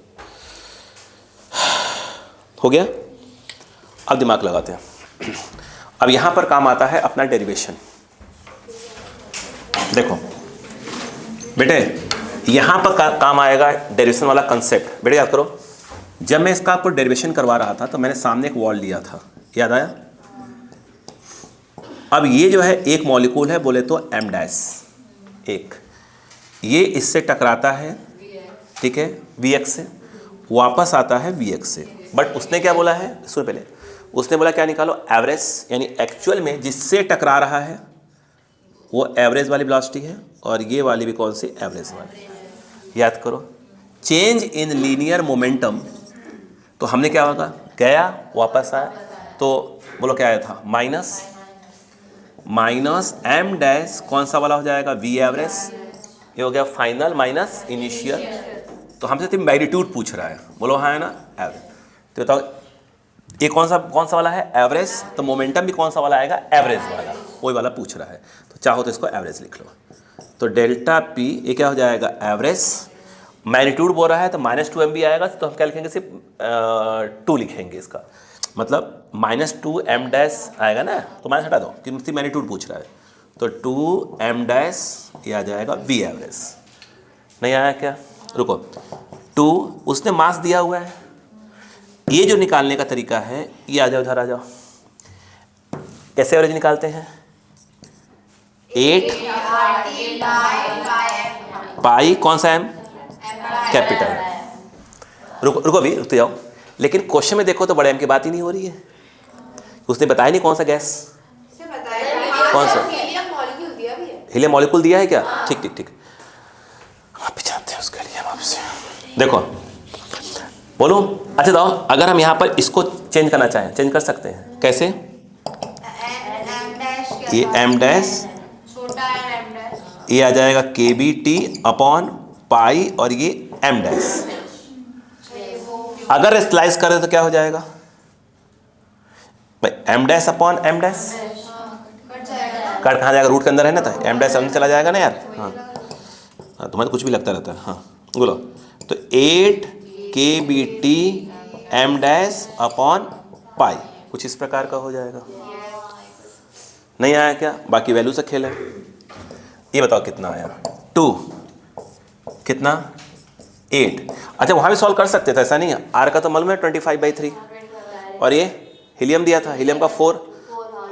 हो गया, अब दिमाग लगाते हैं। अब यहां पर काम आता है अपना डेरिवेशन। देखो बेटे, यहां पर काम आएगा डेरिवेशन वाला कंसेप्ट। बेटे याद करो, जब मैं इसका आपको डेरिवेशन करवा रहा था तो मैंने सामने एक वॉल लिया था, याद आया। अब ये जो है एक मॉलिक्यूल है, बोले तो एम डैश एक, ये इससे टकराता है, ठीक है, VX से, वापस आता है VX से। बट उसने क्या बोला है, सुन पहले, उसने बोला क्या निकालो, एवरेज, यानी एक्चुअल में जिससे टकरा रहा है वो एवरेज वाली वेलोसिटी है, और ये वाली भी कौन सी, एवरेज वाली। याद करो, चेंज इन लीनियर मोमेंटम, तो हमने क्या होगा, गया वापस आया, तो बोलो क्या आया था, माइनस एम डैश, कौन सा वाला हो जाएगा, V एवरेज, ये हो गया फाइनल माइनस इनिशियल। तो हमसे तो मैग्नीट्यूड पूछ रहा है, बोलो हाँ है ना, एवरेज। तो बताओ ये कौन सा वाला है, एवरेज। तो मोमेंटम भी कौन सा वाला आएगा, एवरेज वाला, वही वाला पूछ रहा है। तो चाहो तो इसको एवरेज लिख लो। तो डेल्टा पी ये क्या हो जाएगा, एवरेज। मैग्नीट्यूड बोल रहा है तो -2 MB आएगा, तो हम क्या लिखेंगे, सिर्फ 2 लिखेंगे इसका, मतलब -2 M डैश आएगा ना, तो माइनस हटा दो कि मैग्नीट्यूड पूछ रहा है। तो 2 M डैश ये आ जाएगा V एवरेज। नहीं आया क्या, रुको, 2 उसने मास दिया हुआ है। ये जो निकालने का तरीका है, ये आ जाओ, उधर आ जाओ। कैसे एवरेज निकालते हैं, 8 पाई कौन सा M, कैपिटल। रुको अभी, रुकते जाओ। लेकिन क्वेश्चन में देखो तो बड़े M की बात ही नहीं हो रही है। उसने बताया नहीं कौन सा गैस, कौन सा हीलियम मॉलिक्यूल दिया है क्या, ठीक ठीक ठीक, आप भी जानते हैं उसके लिए हम आपसे। देखो बोलो, अच्छा दाओ, अगर हम यहाँ पर इसको चेंज करना चाहें, चेंज कर सकते हैं, कैसे, ये M डैश, ये आ जाएगा KBT अपॉन पाई, और ये M डैश। अगर स्लाइस करें तो क्या हो जाएगा भाई, M dash upon M dash, cut कहाँ जाएगा, रूट के अंदर है ना, तो M डैश अंदर चला जाएगा ना यार। हाँ तुम्हारे तो कुछ भी लगता रहता है। हाँ बोलो, तो 8 KBT M dash upon pi, कुछ इस प्रकार का हो जाएगा। नहीं आया क्या, बाकी वैल्यू से खेल है। ये बताओ कितना आया, 2 कितना 8। अच्छा वहाँ भी सॉल्व कर सकते थे, ऐसा नहीं है। R का तो मालूम है 25/3, और ये हीलियम दिया था, हीलियम का 4,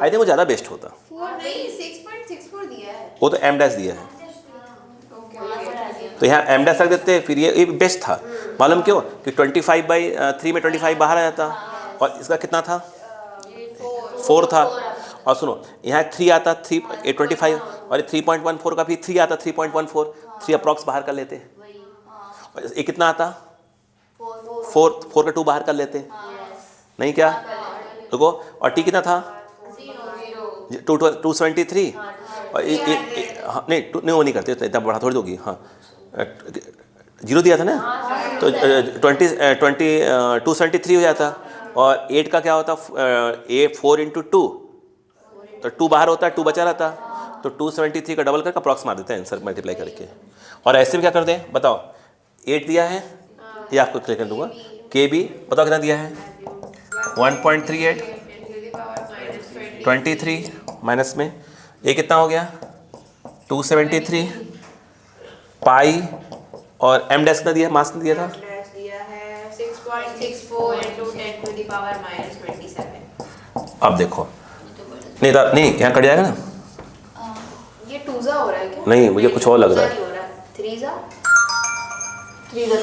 आई थिंक वो ज़्यादा बेस्ट होता। 6.64 दिया है, वो तो M डैश दिया है, तो यहाँ M डैश रख देते, फिर ये बेस्ट था। मालूम क्यों, कि 25/3 में 25 बाहर आ जाता, और इसका कितना था, 4 था। और सुनो यहाँ 3 आता, 25, और 3.14 का भी 3 आता, 3.14, 3 अप्रॉक्स बाहर कर लेते। और ये कितना आता, 4 का 2 बाहर कर लेते, नहीं क्या, देखो। और T कितना था, 273, और नहीं वो नहीं करते, इतना बढ़ा थोड़ी दोगी। हाँ 0 दिया था ना, तो 273 हो जाता। और 8 का क्या होता, 4 × 2, तो 2 बाहर होता है, 2 बचा रहता, तो 273 का डबल करके अप्रॉक्स मार देते हैं आंसर मल्टीप्लाई करके। और ऐसे भी क्या कर दें, बताओ 8 दिया है, ये आपको क्लियर कर दूंगा। KB बताओ कितना दिया है, 1.38, 23 माइनस में ये कितना हो गया, 273 पाई, और M डैश कितना दिया, मास दिया था, 6.64 × 10⁻27। अब देखो नहीं था, नहीं यहाँ कट जाएगा ना, ये 2 हो रहा है क्या, नहीं मुझे कुछ और लग रहा है। 3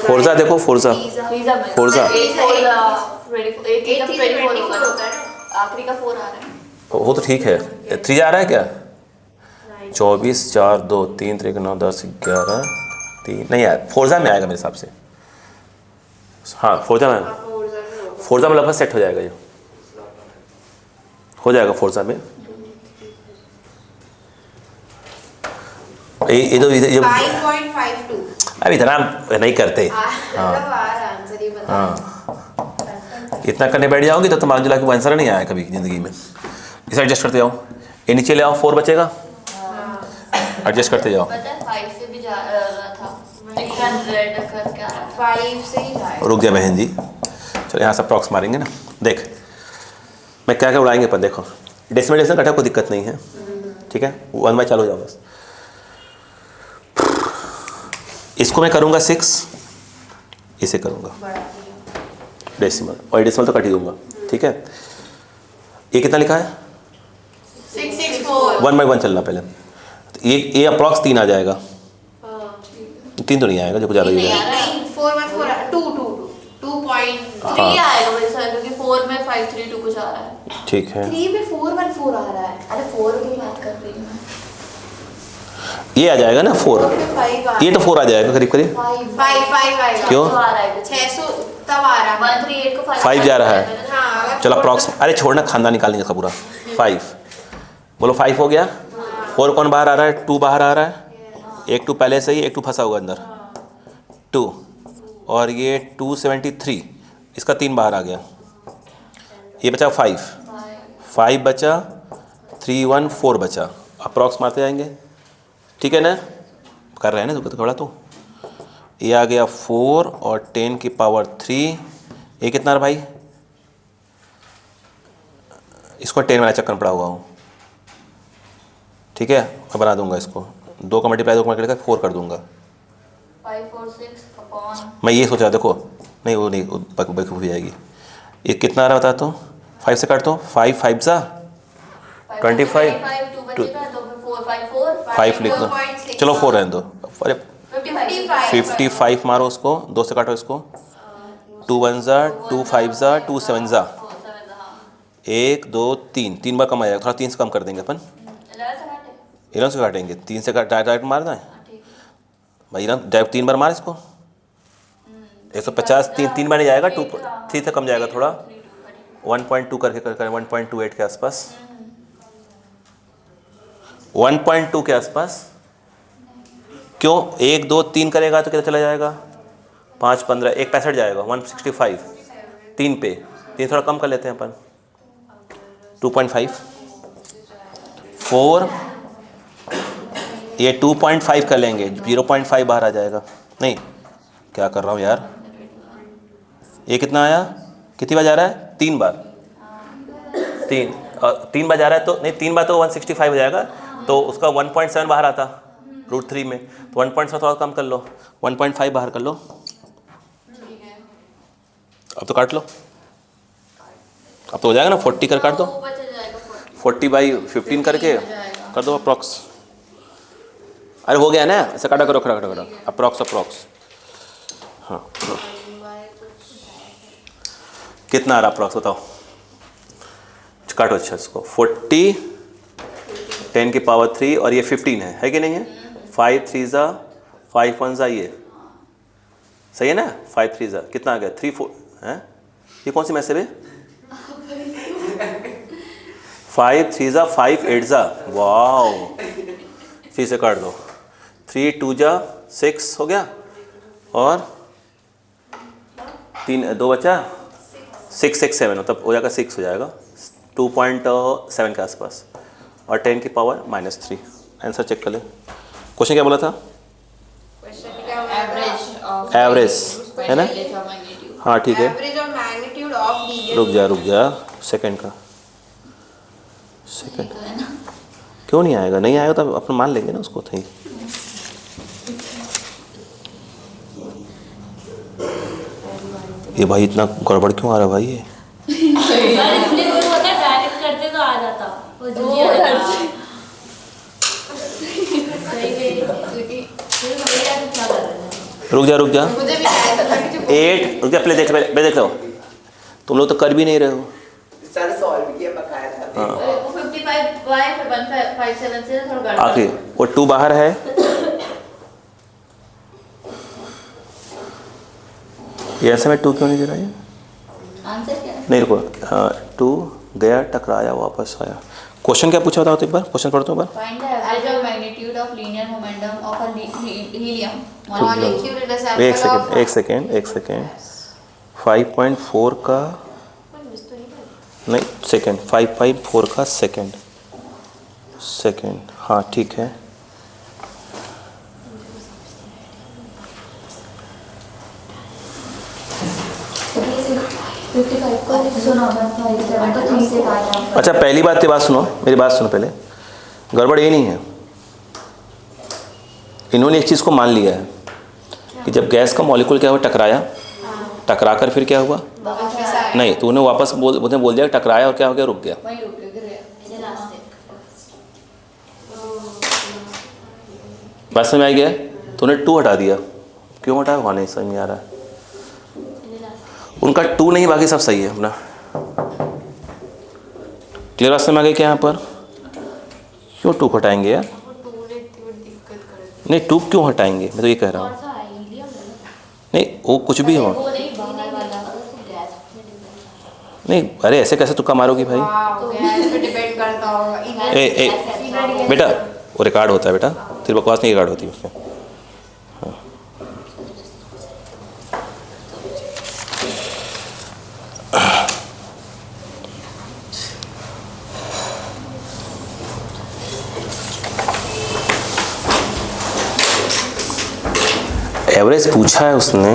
फोर्जा देखो, फोर्जा आखिरी का 4 आ रहा है, वो तो ठीक है। 3 आ रहा है क्या, 24 4 2 3 3 9 10 11 3, नहीं यार फोर्जा में आएगा मेरे हिसाब से। हाँ फोर्जा में लगभग सेट हो जाएगा, ये हो जाएगा फोर्जा में। ये तो 5.52, अब इतना नहीं करते। हाँ इतना करने बैठ जाओगे तो तुम्हारा जुला के आंसर नहीं आया कभी ज़िंदगी में। इसे एडजस्ट करते जाओ, ये नीचे ले आओ, 4 बचेगा, एडजस्ट करते जाओ। पता है 5 से भी जा रहा था, 600 करके आ रहा था, 5 से ही जाएगा। रुक गया बहन जी, चलो यहाँ से अप्रॉक्स मारेंगे ना। देख मैं क्या क्या उड़ाएंगे पर देखो, डेसिमल कटा कोई दिक्कत नहीं है, ठीक है, 1 बाय चालू हो जाओ बस। इसको मैं करूँगा 6, इसे करूँगा डेसिमल, और डेसिमल तो कट ही दूंगा, ठीक है। ये कितना लिखा है, 664, 1 बाय 1 चलना पहले। तो ये अप्रॉक्स 3 आ जाएगा, 3 तो नहीं आएगा, जो कुछ ज़्यादा ही है। 2.3 आएगा मेरे साथ, क्योंकि 4 में 532 कुछ आ रहा है, ठीक है, 3 में 414 आ रहा है। अरे 4 की बात कर रही हूँ मैं, ये आ जाएगा ना 4, ये तो 4 आ जाएगा करीब करीब। 5 आएगा, क्यों? तो आ रहा है 600 तब आ रहा है, 138 को 5 जा रहा है। हाँ चलो अप्रॉक्स, अरे छोड़ना, खानदान निकालेंगे इसका पूरा। 5 बोलो, 5 हो गया। 4 कौन बाहर आ रहा है, 2 बाहर आ रहा है, एक 2 पहले से ही, एक 2 फंसा हुआ अंदर, 2, और ये 273, इसका 3 बाहर आ गया, ये बचा 5, 5 बचा, 3 1 4 बचा, अप्रॉक्स मारते जाएंगे, ठीक है ना, कर रहे हैं ना तो थोड़ा तो। ये आ गया 4 और 10 की पावर 3, ये कितना है भाई, इसको 10 वाला चक्कर पड़ा हुआ हूँ, ठीक है, मैं बना दूंगा इसको, 2 का मल्टीप्लाई 2 का मल्टीप्लाई 4 कर दूंगा। 5 4 6 अपॉन, मैं ये सोचा देखो, नहीं वो नहीं बेवकूफ़ी जाएगी। ये कितना आ रहा बता तो, 5 से काट दो, 5 5 सा 25, 2 बचेगा तो 4 5 4 5 लिख दो, 4.6 चलो 4 रहने दो, अरे 55 55 मारो उसको, 2 से काटो इसको, 2 1 ज़ा 2 5 ज़ा 2 7 ज़ा, 1 2 3, 3 बार कम आएगा, थोड़ा 3 से कम कर देंगे अपन, 11 से काटेंगे, 3 से डायरेक्ट मारना है भाई ना, डायरेक्ट 3 बार मार इसको, 150 3 बार नहीं जाएगा, 3 से कम जाएगा थोड़ा, 1.2 करके 1.28 के आसपास, 1.2 के आसपास, क्यों 1 2 3 करेगा तो कितना चला जाएगा, 5 15 1 65 जाएगा, 165, 3 पे 3 थोड़ा कम कर लेते हैं अपन, 2.5 4, ये 2.5 कर लेंगे, 0.5 बाहर आ जाएगा, नहीं क्या कर रहा हूँ यार, ये कितना आया, कितनी बार जा रहा है, 3 बार, 3 बार जा रहा है तो नहीं, 3 बार तो 165 हो जाएगा, तो उसका 1.7 बाहर आता √3 में, तो 1.7 थोड़ा कम कर लो, 1.5 बाहर कर लो, अब तो काट लो, अब तो हो जाएगा ना, 40 कर काट दो, 40/15 करके कर दो अप्रॉक्स, अरे हो गया ना, ऐसा काटा करो, खड़ा खड़ा अप्रॉक्स, हाँ कितना आ रहा अप्रॉक्स बताओ, काटो अच्छा इसको, 40 10 की पावर 3 और ये 15 है कि नहीं है, 5 3 ज़ा 5 1 ज़ा, ये सही है ना, 5 3 ज़ा कितना आ गया, 3 4 है, ये कौन सी मैसेज है, 5 3 ज़ा 5 8 ज़ा, वाओ, 3 से काट दो, 3 2 ज़ा 6 हो गया, और 3 2 बचा, 6 6 7 मतलब हो जाएगा, 6 हो जाएगा, 2.7 के आसपास, और 10 की पावर -3, आंसर चेक कर ले। क्वेश्चन क्या बोला था, एवरेज है ना, हाँ ठीक है, एवरेज और मैग्नीट्यूड ऑफ लीनियर, रुक जा सेकंड का, सेकंड क्यों नहीं आएगा, नहीं आएगा तो अपन मान लेंगे ना उसको, थी ये भाई इतना गड़बड़ क्यों आ रहा है भाई, ये इसलिए कोई होता है, डायरेक्ट करते तो आ जाता, वो जल्दी आ जाता, रुक जा, मुझे भी आया था कि 8 रुक जा, पहले देख लो, तुम लोग तो कर भी नहीं रहे हो, सर सॉल्व किया बकाया था, वो 55 फिर 157 से थोड़ा गड़बड़, आखिर वो 2 बाहर है, ये ऐसे में 2 क्यों नहीं दे रहा है, आंसर क्या है, नहीं रुको, 2 गया टकराया वापस आया, क्वेश्चन क्या पूछा बताओ तो एक बार, क्वेश्चन पढ़ो तो एक बार, फाइंड द एवरेज और magnitude of linear momentum of a helium molecule is a sample एक सेकेंड 5.4 का नहीं, सेकेंड 5.4 का सेकेंड, हाँ ठीक है, अच्छा पहली बात की बात सुनो, मेरी बात सुनो पहले, गड़बड़ ये नहीं है, इन्होंने एक चीज़ को मान लिया है कि जब गैस का मॉलिक्यूल क्या हुआ, टकरा कर फिर क्या हुआ, नहीं तो उन्हें वापस बोल दिया टकराया और क्या हो गया, रुक गया, वहीं रुक गया, गिर गया, बात समझ में आ गया, तो उन्हें 2 हटा दिया, क्यों हटाया वहाँ नहीं समझ में आ रहा है, उनका 2 नहीं, बाकी सब सही है अपना, क्लियर बात समझ में आ गई क्या, यहाँ पर क्यों 2 हटाएंगे यार, नहीं 2 क्यों हटाएंगे, मैं तो ये कह रहा हूँ, नहीं वो कुछ भी हो, नहीं अरे ऐसे कैसे तुक्का मारोगी भाई, गैस पे डिपेंड करता होगा, ए बेटा वो रिकॉर्ड होता है बेटा, तेरी बकवास नहीं रिकॉर्ड होती उसमें, एवरेज पूछा है उसने,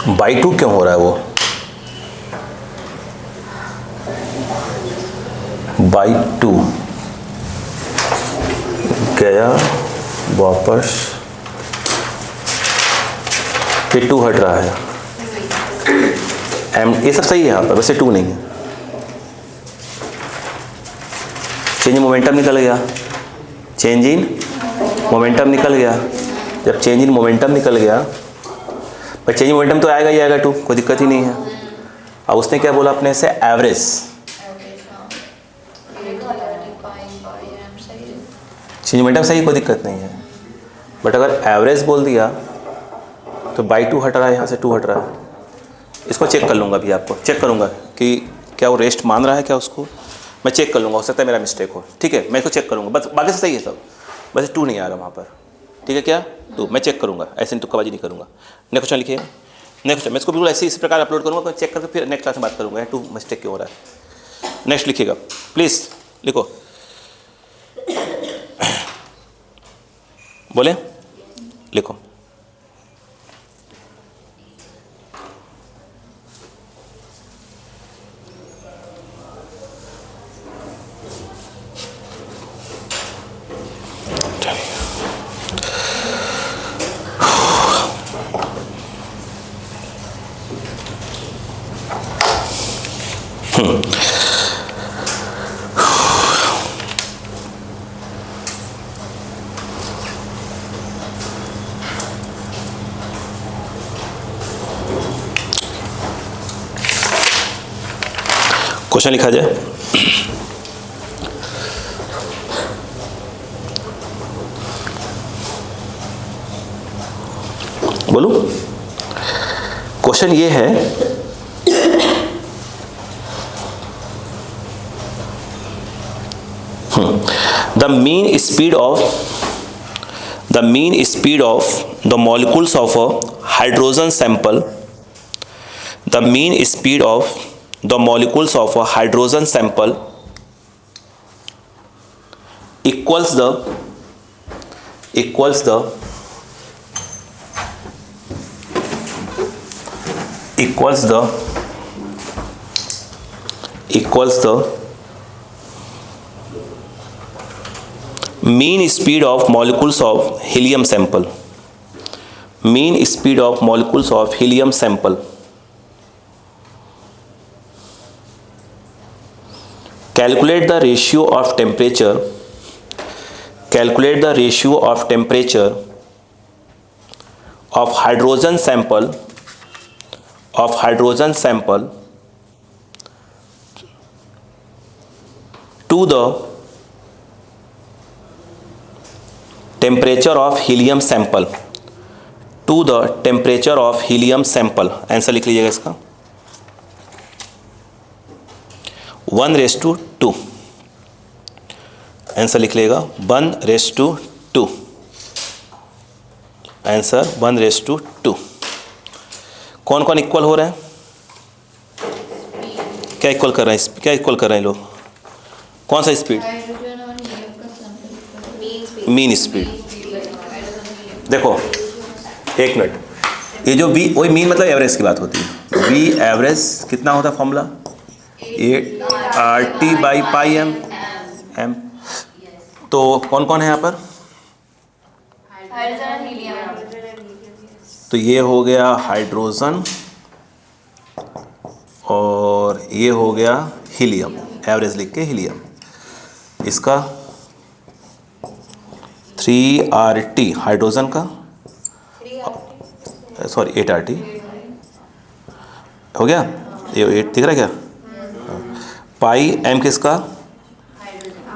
बाई 2 क्यों हो रहा है वो? बाई 2 गया वापस, ये 2 हट रहा है, एम ये सब सही है यहाँ पर, वैसे 2 नहीं है। चेंज मोमेंटम निकल गया, चेंज इन मोमेंटम निकल गया। जब चेंज इन मोमेंटम निकल गया, पर चेंज मोमेंटम तो आएगा ही आएगा 2, कोई दिक्कत ही नहीं है। अब उसने क्या बोला अपने से, एवरेज। चेंज मोमेंटम सही, कोई दिक्कत नहीं है, बट अगर एवरेज बोल दिया तो बाई 2 हट रहा है, यहाँ से 2 हट रहा है। इसको चेक कर लूँगा, अभी आपको चेक करूँगा कि क्या वो रेस्ट मान रहा है क्या उसको, मैं चेक कर लूँगा, हो सकता है मेरा मिस्टेक हो, ठीक है, मैं इसको चेक करूँगा, बस बाकी से सही है सब, बस 2 नहीं आ रहा वहाँ पर, ठीक है क्या 2, मैं चेक करूँगा, ऐसे तुक्काबाजी नहीं करूँगा। नेक्स्ट क्वेश्चन लिखिए, नेक्स्ट क्वेश्चन मैं इसको बिल्कुल ऐसे इस प्रकार अपलोड करूँगा, मैं चेक करके फिर नेक्स्ट क्लास में बात करूँगा 2 मिस्टेक क्यों हो रहा है। नेक्स्ट लिखिएगा प्लीज़, लिखो, बोले लिखो। क्वेश्चन लिखा जाए, बोलूं? क्वेश्चन ये है, the mean speed of the molecules of a hydrogen sample, the mean speed of the molecules of a hydrogen sample equals the mean speed of molecules of helium sample, mean speed of molecules of helium sample. Calculate the ratio of temperature of hydrogen sample to the temperature of helium sample, answer लिख लीजिएगा इसका 1:2, answer लिख लेगा 1:2, answer 1:2। कौन कौन equal हो रहे हैं, क्या इक्वल कर रहे हैं लोग, कौन सा स्पीड, मीन स्पीड। देखो एक मिनट, ये जो वी, वही मीन मतलब एवरेज की बात होती है, वी एवरेज कितना होता है फॉर्मूला, RT/πm। तो कौन कौन है यहाँ पर, तो ये हो गया हाइड्रोजन और ये हो गया हीलियम, एवरेज लिख के हीलियम, इसका 3RT हाइड्रोजन का, सॉरी 8RT हो गया, ये 8 दिख रहा है क्या, पाई एम किसका,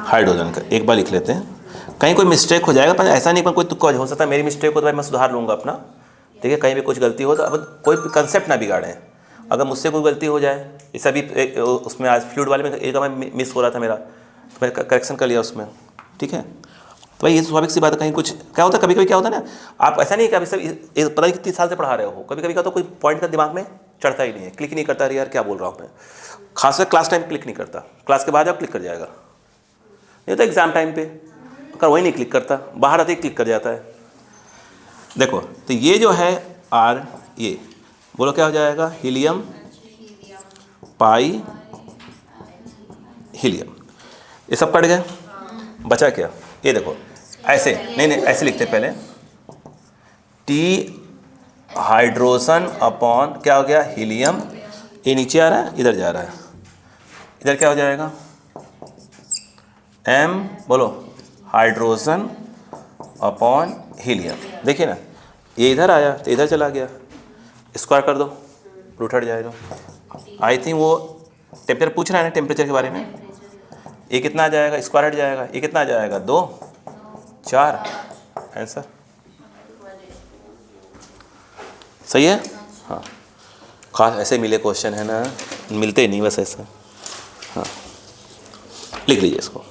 हाइड्रोजन का। एक बार लिख लेते हैं, कहीं कोई मिस्टेक हो जाएगा, पर ऐसा नहीं, पर कोई तुक्का हो सकता है, मेरी मिस्टेक हो तो भाई मैं सुधार लूँगा अपना, ठीक है, कहीं भी कुछ गलती हो तो अब कोई कंसेप्ट ना बिगाड़ें, अगर मुझसे कोई गलती हो जाए, इस अभी उसमें आज फ्लूइड वाले में एक मैं मिस हो रहा था मेरा, तो मैंने करेक्शन कर लिया उसमें, ठीक है। तो भाई ये स्वाभाविक सी बात है, कहीं कुछ क्या होता है, कभी कभी क्या होता है ना, आप ऐसा नहीं कि अभी सब पता नहीं कितनी साल से पढ़ा रहे हो, कभी कभी क्या होता है, कोई पॉइंट का दिमाग में चढ़ता ही नहीं है, क्लिक नहीं करता, अरे यार क्या बोल रहा हूँ मैं, खासकर क्लास टाइम क्लिक नहीं करता, क्लास के बाद आप क्लिक कर जाएगा, नहीं तो एग्जाम टाइम पे अगर वही नहीं क्लिक करता, बाहर आते ही क्लिक कर जाता है। देखो तो ये जो है आर, ये बोलो क्या हो जाएगा, हीलियम पाई हीलियम। ये सब कट गए, बचा क्या, ये देखो ऐसे, नहीं ऐसे लिखते पहले, टी हाइड्रोजन अपॉन क्या हो गया, हीलियम, ये नीचे आ रहा है इधर जा रहा है, इधर क्या हो जाएगा, एम बोलो हाइड्रोजन अपॉन हीलियम। देखिए ना ये इधर आया तो इधर चला गया, स्क्वायर कर दो रूट हट जाएगा। आई थिंक वो टेम्परेचर पूछ रहा है ना, टेम्परेचर के बारे में, ये कितना आ जाएगा, स्क्वायर हट जाएगा, ये कितना आ जाएगा 2 4, आंसर सही है। हाँ खास ऐसे मिले क्वेश्चन है ना, मिलते ही नहीं बस ऐसा। हाँ लिख लीजिए इसको।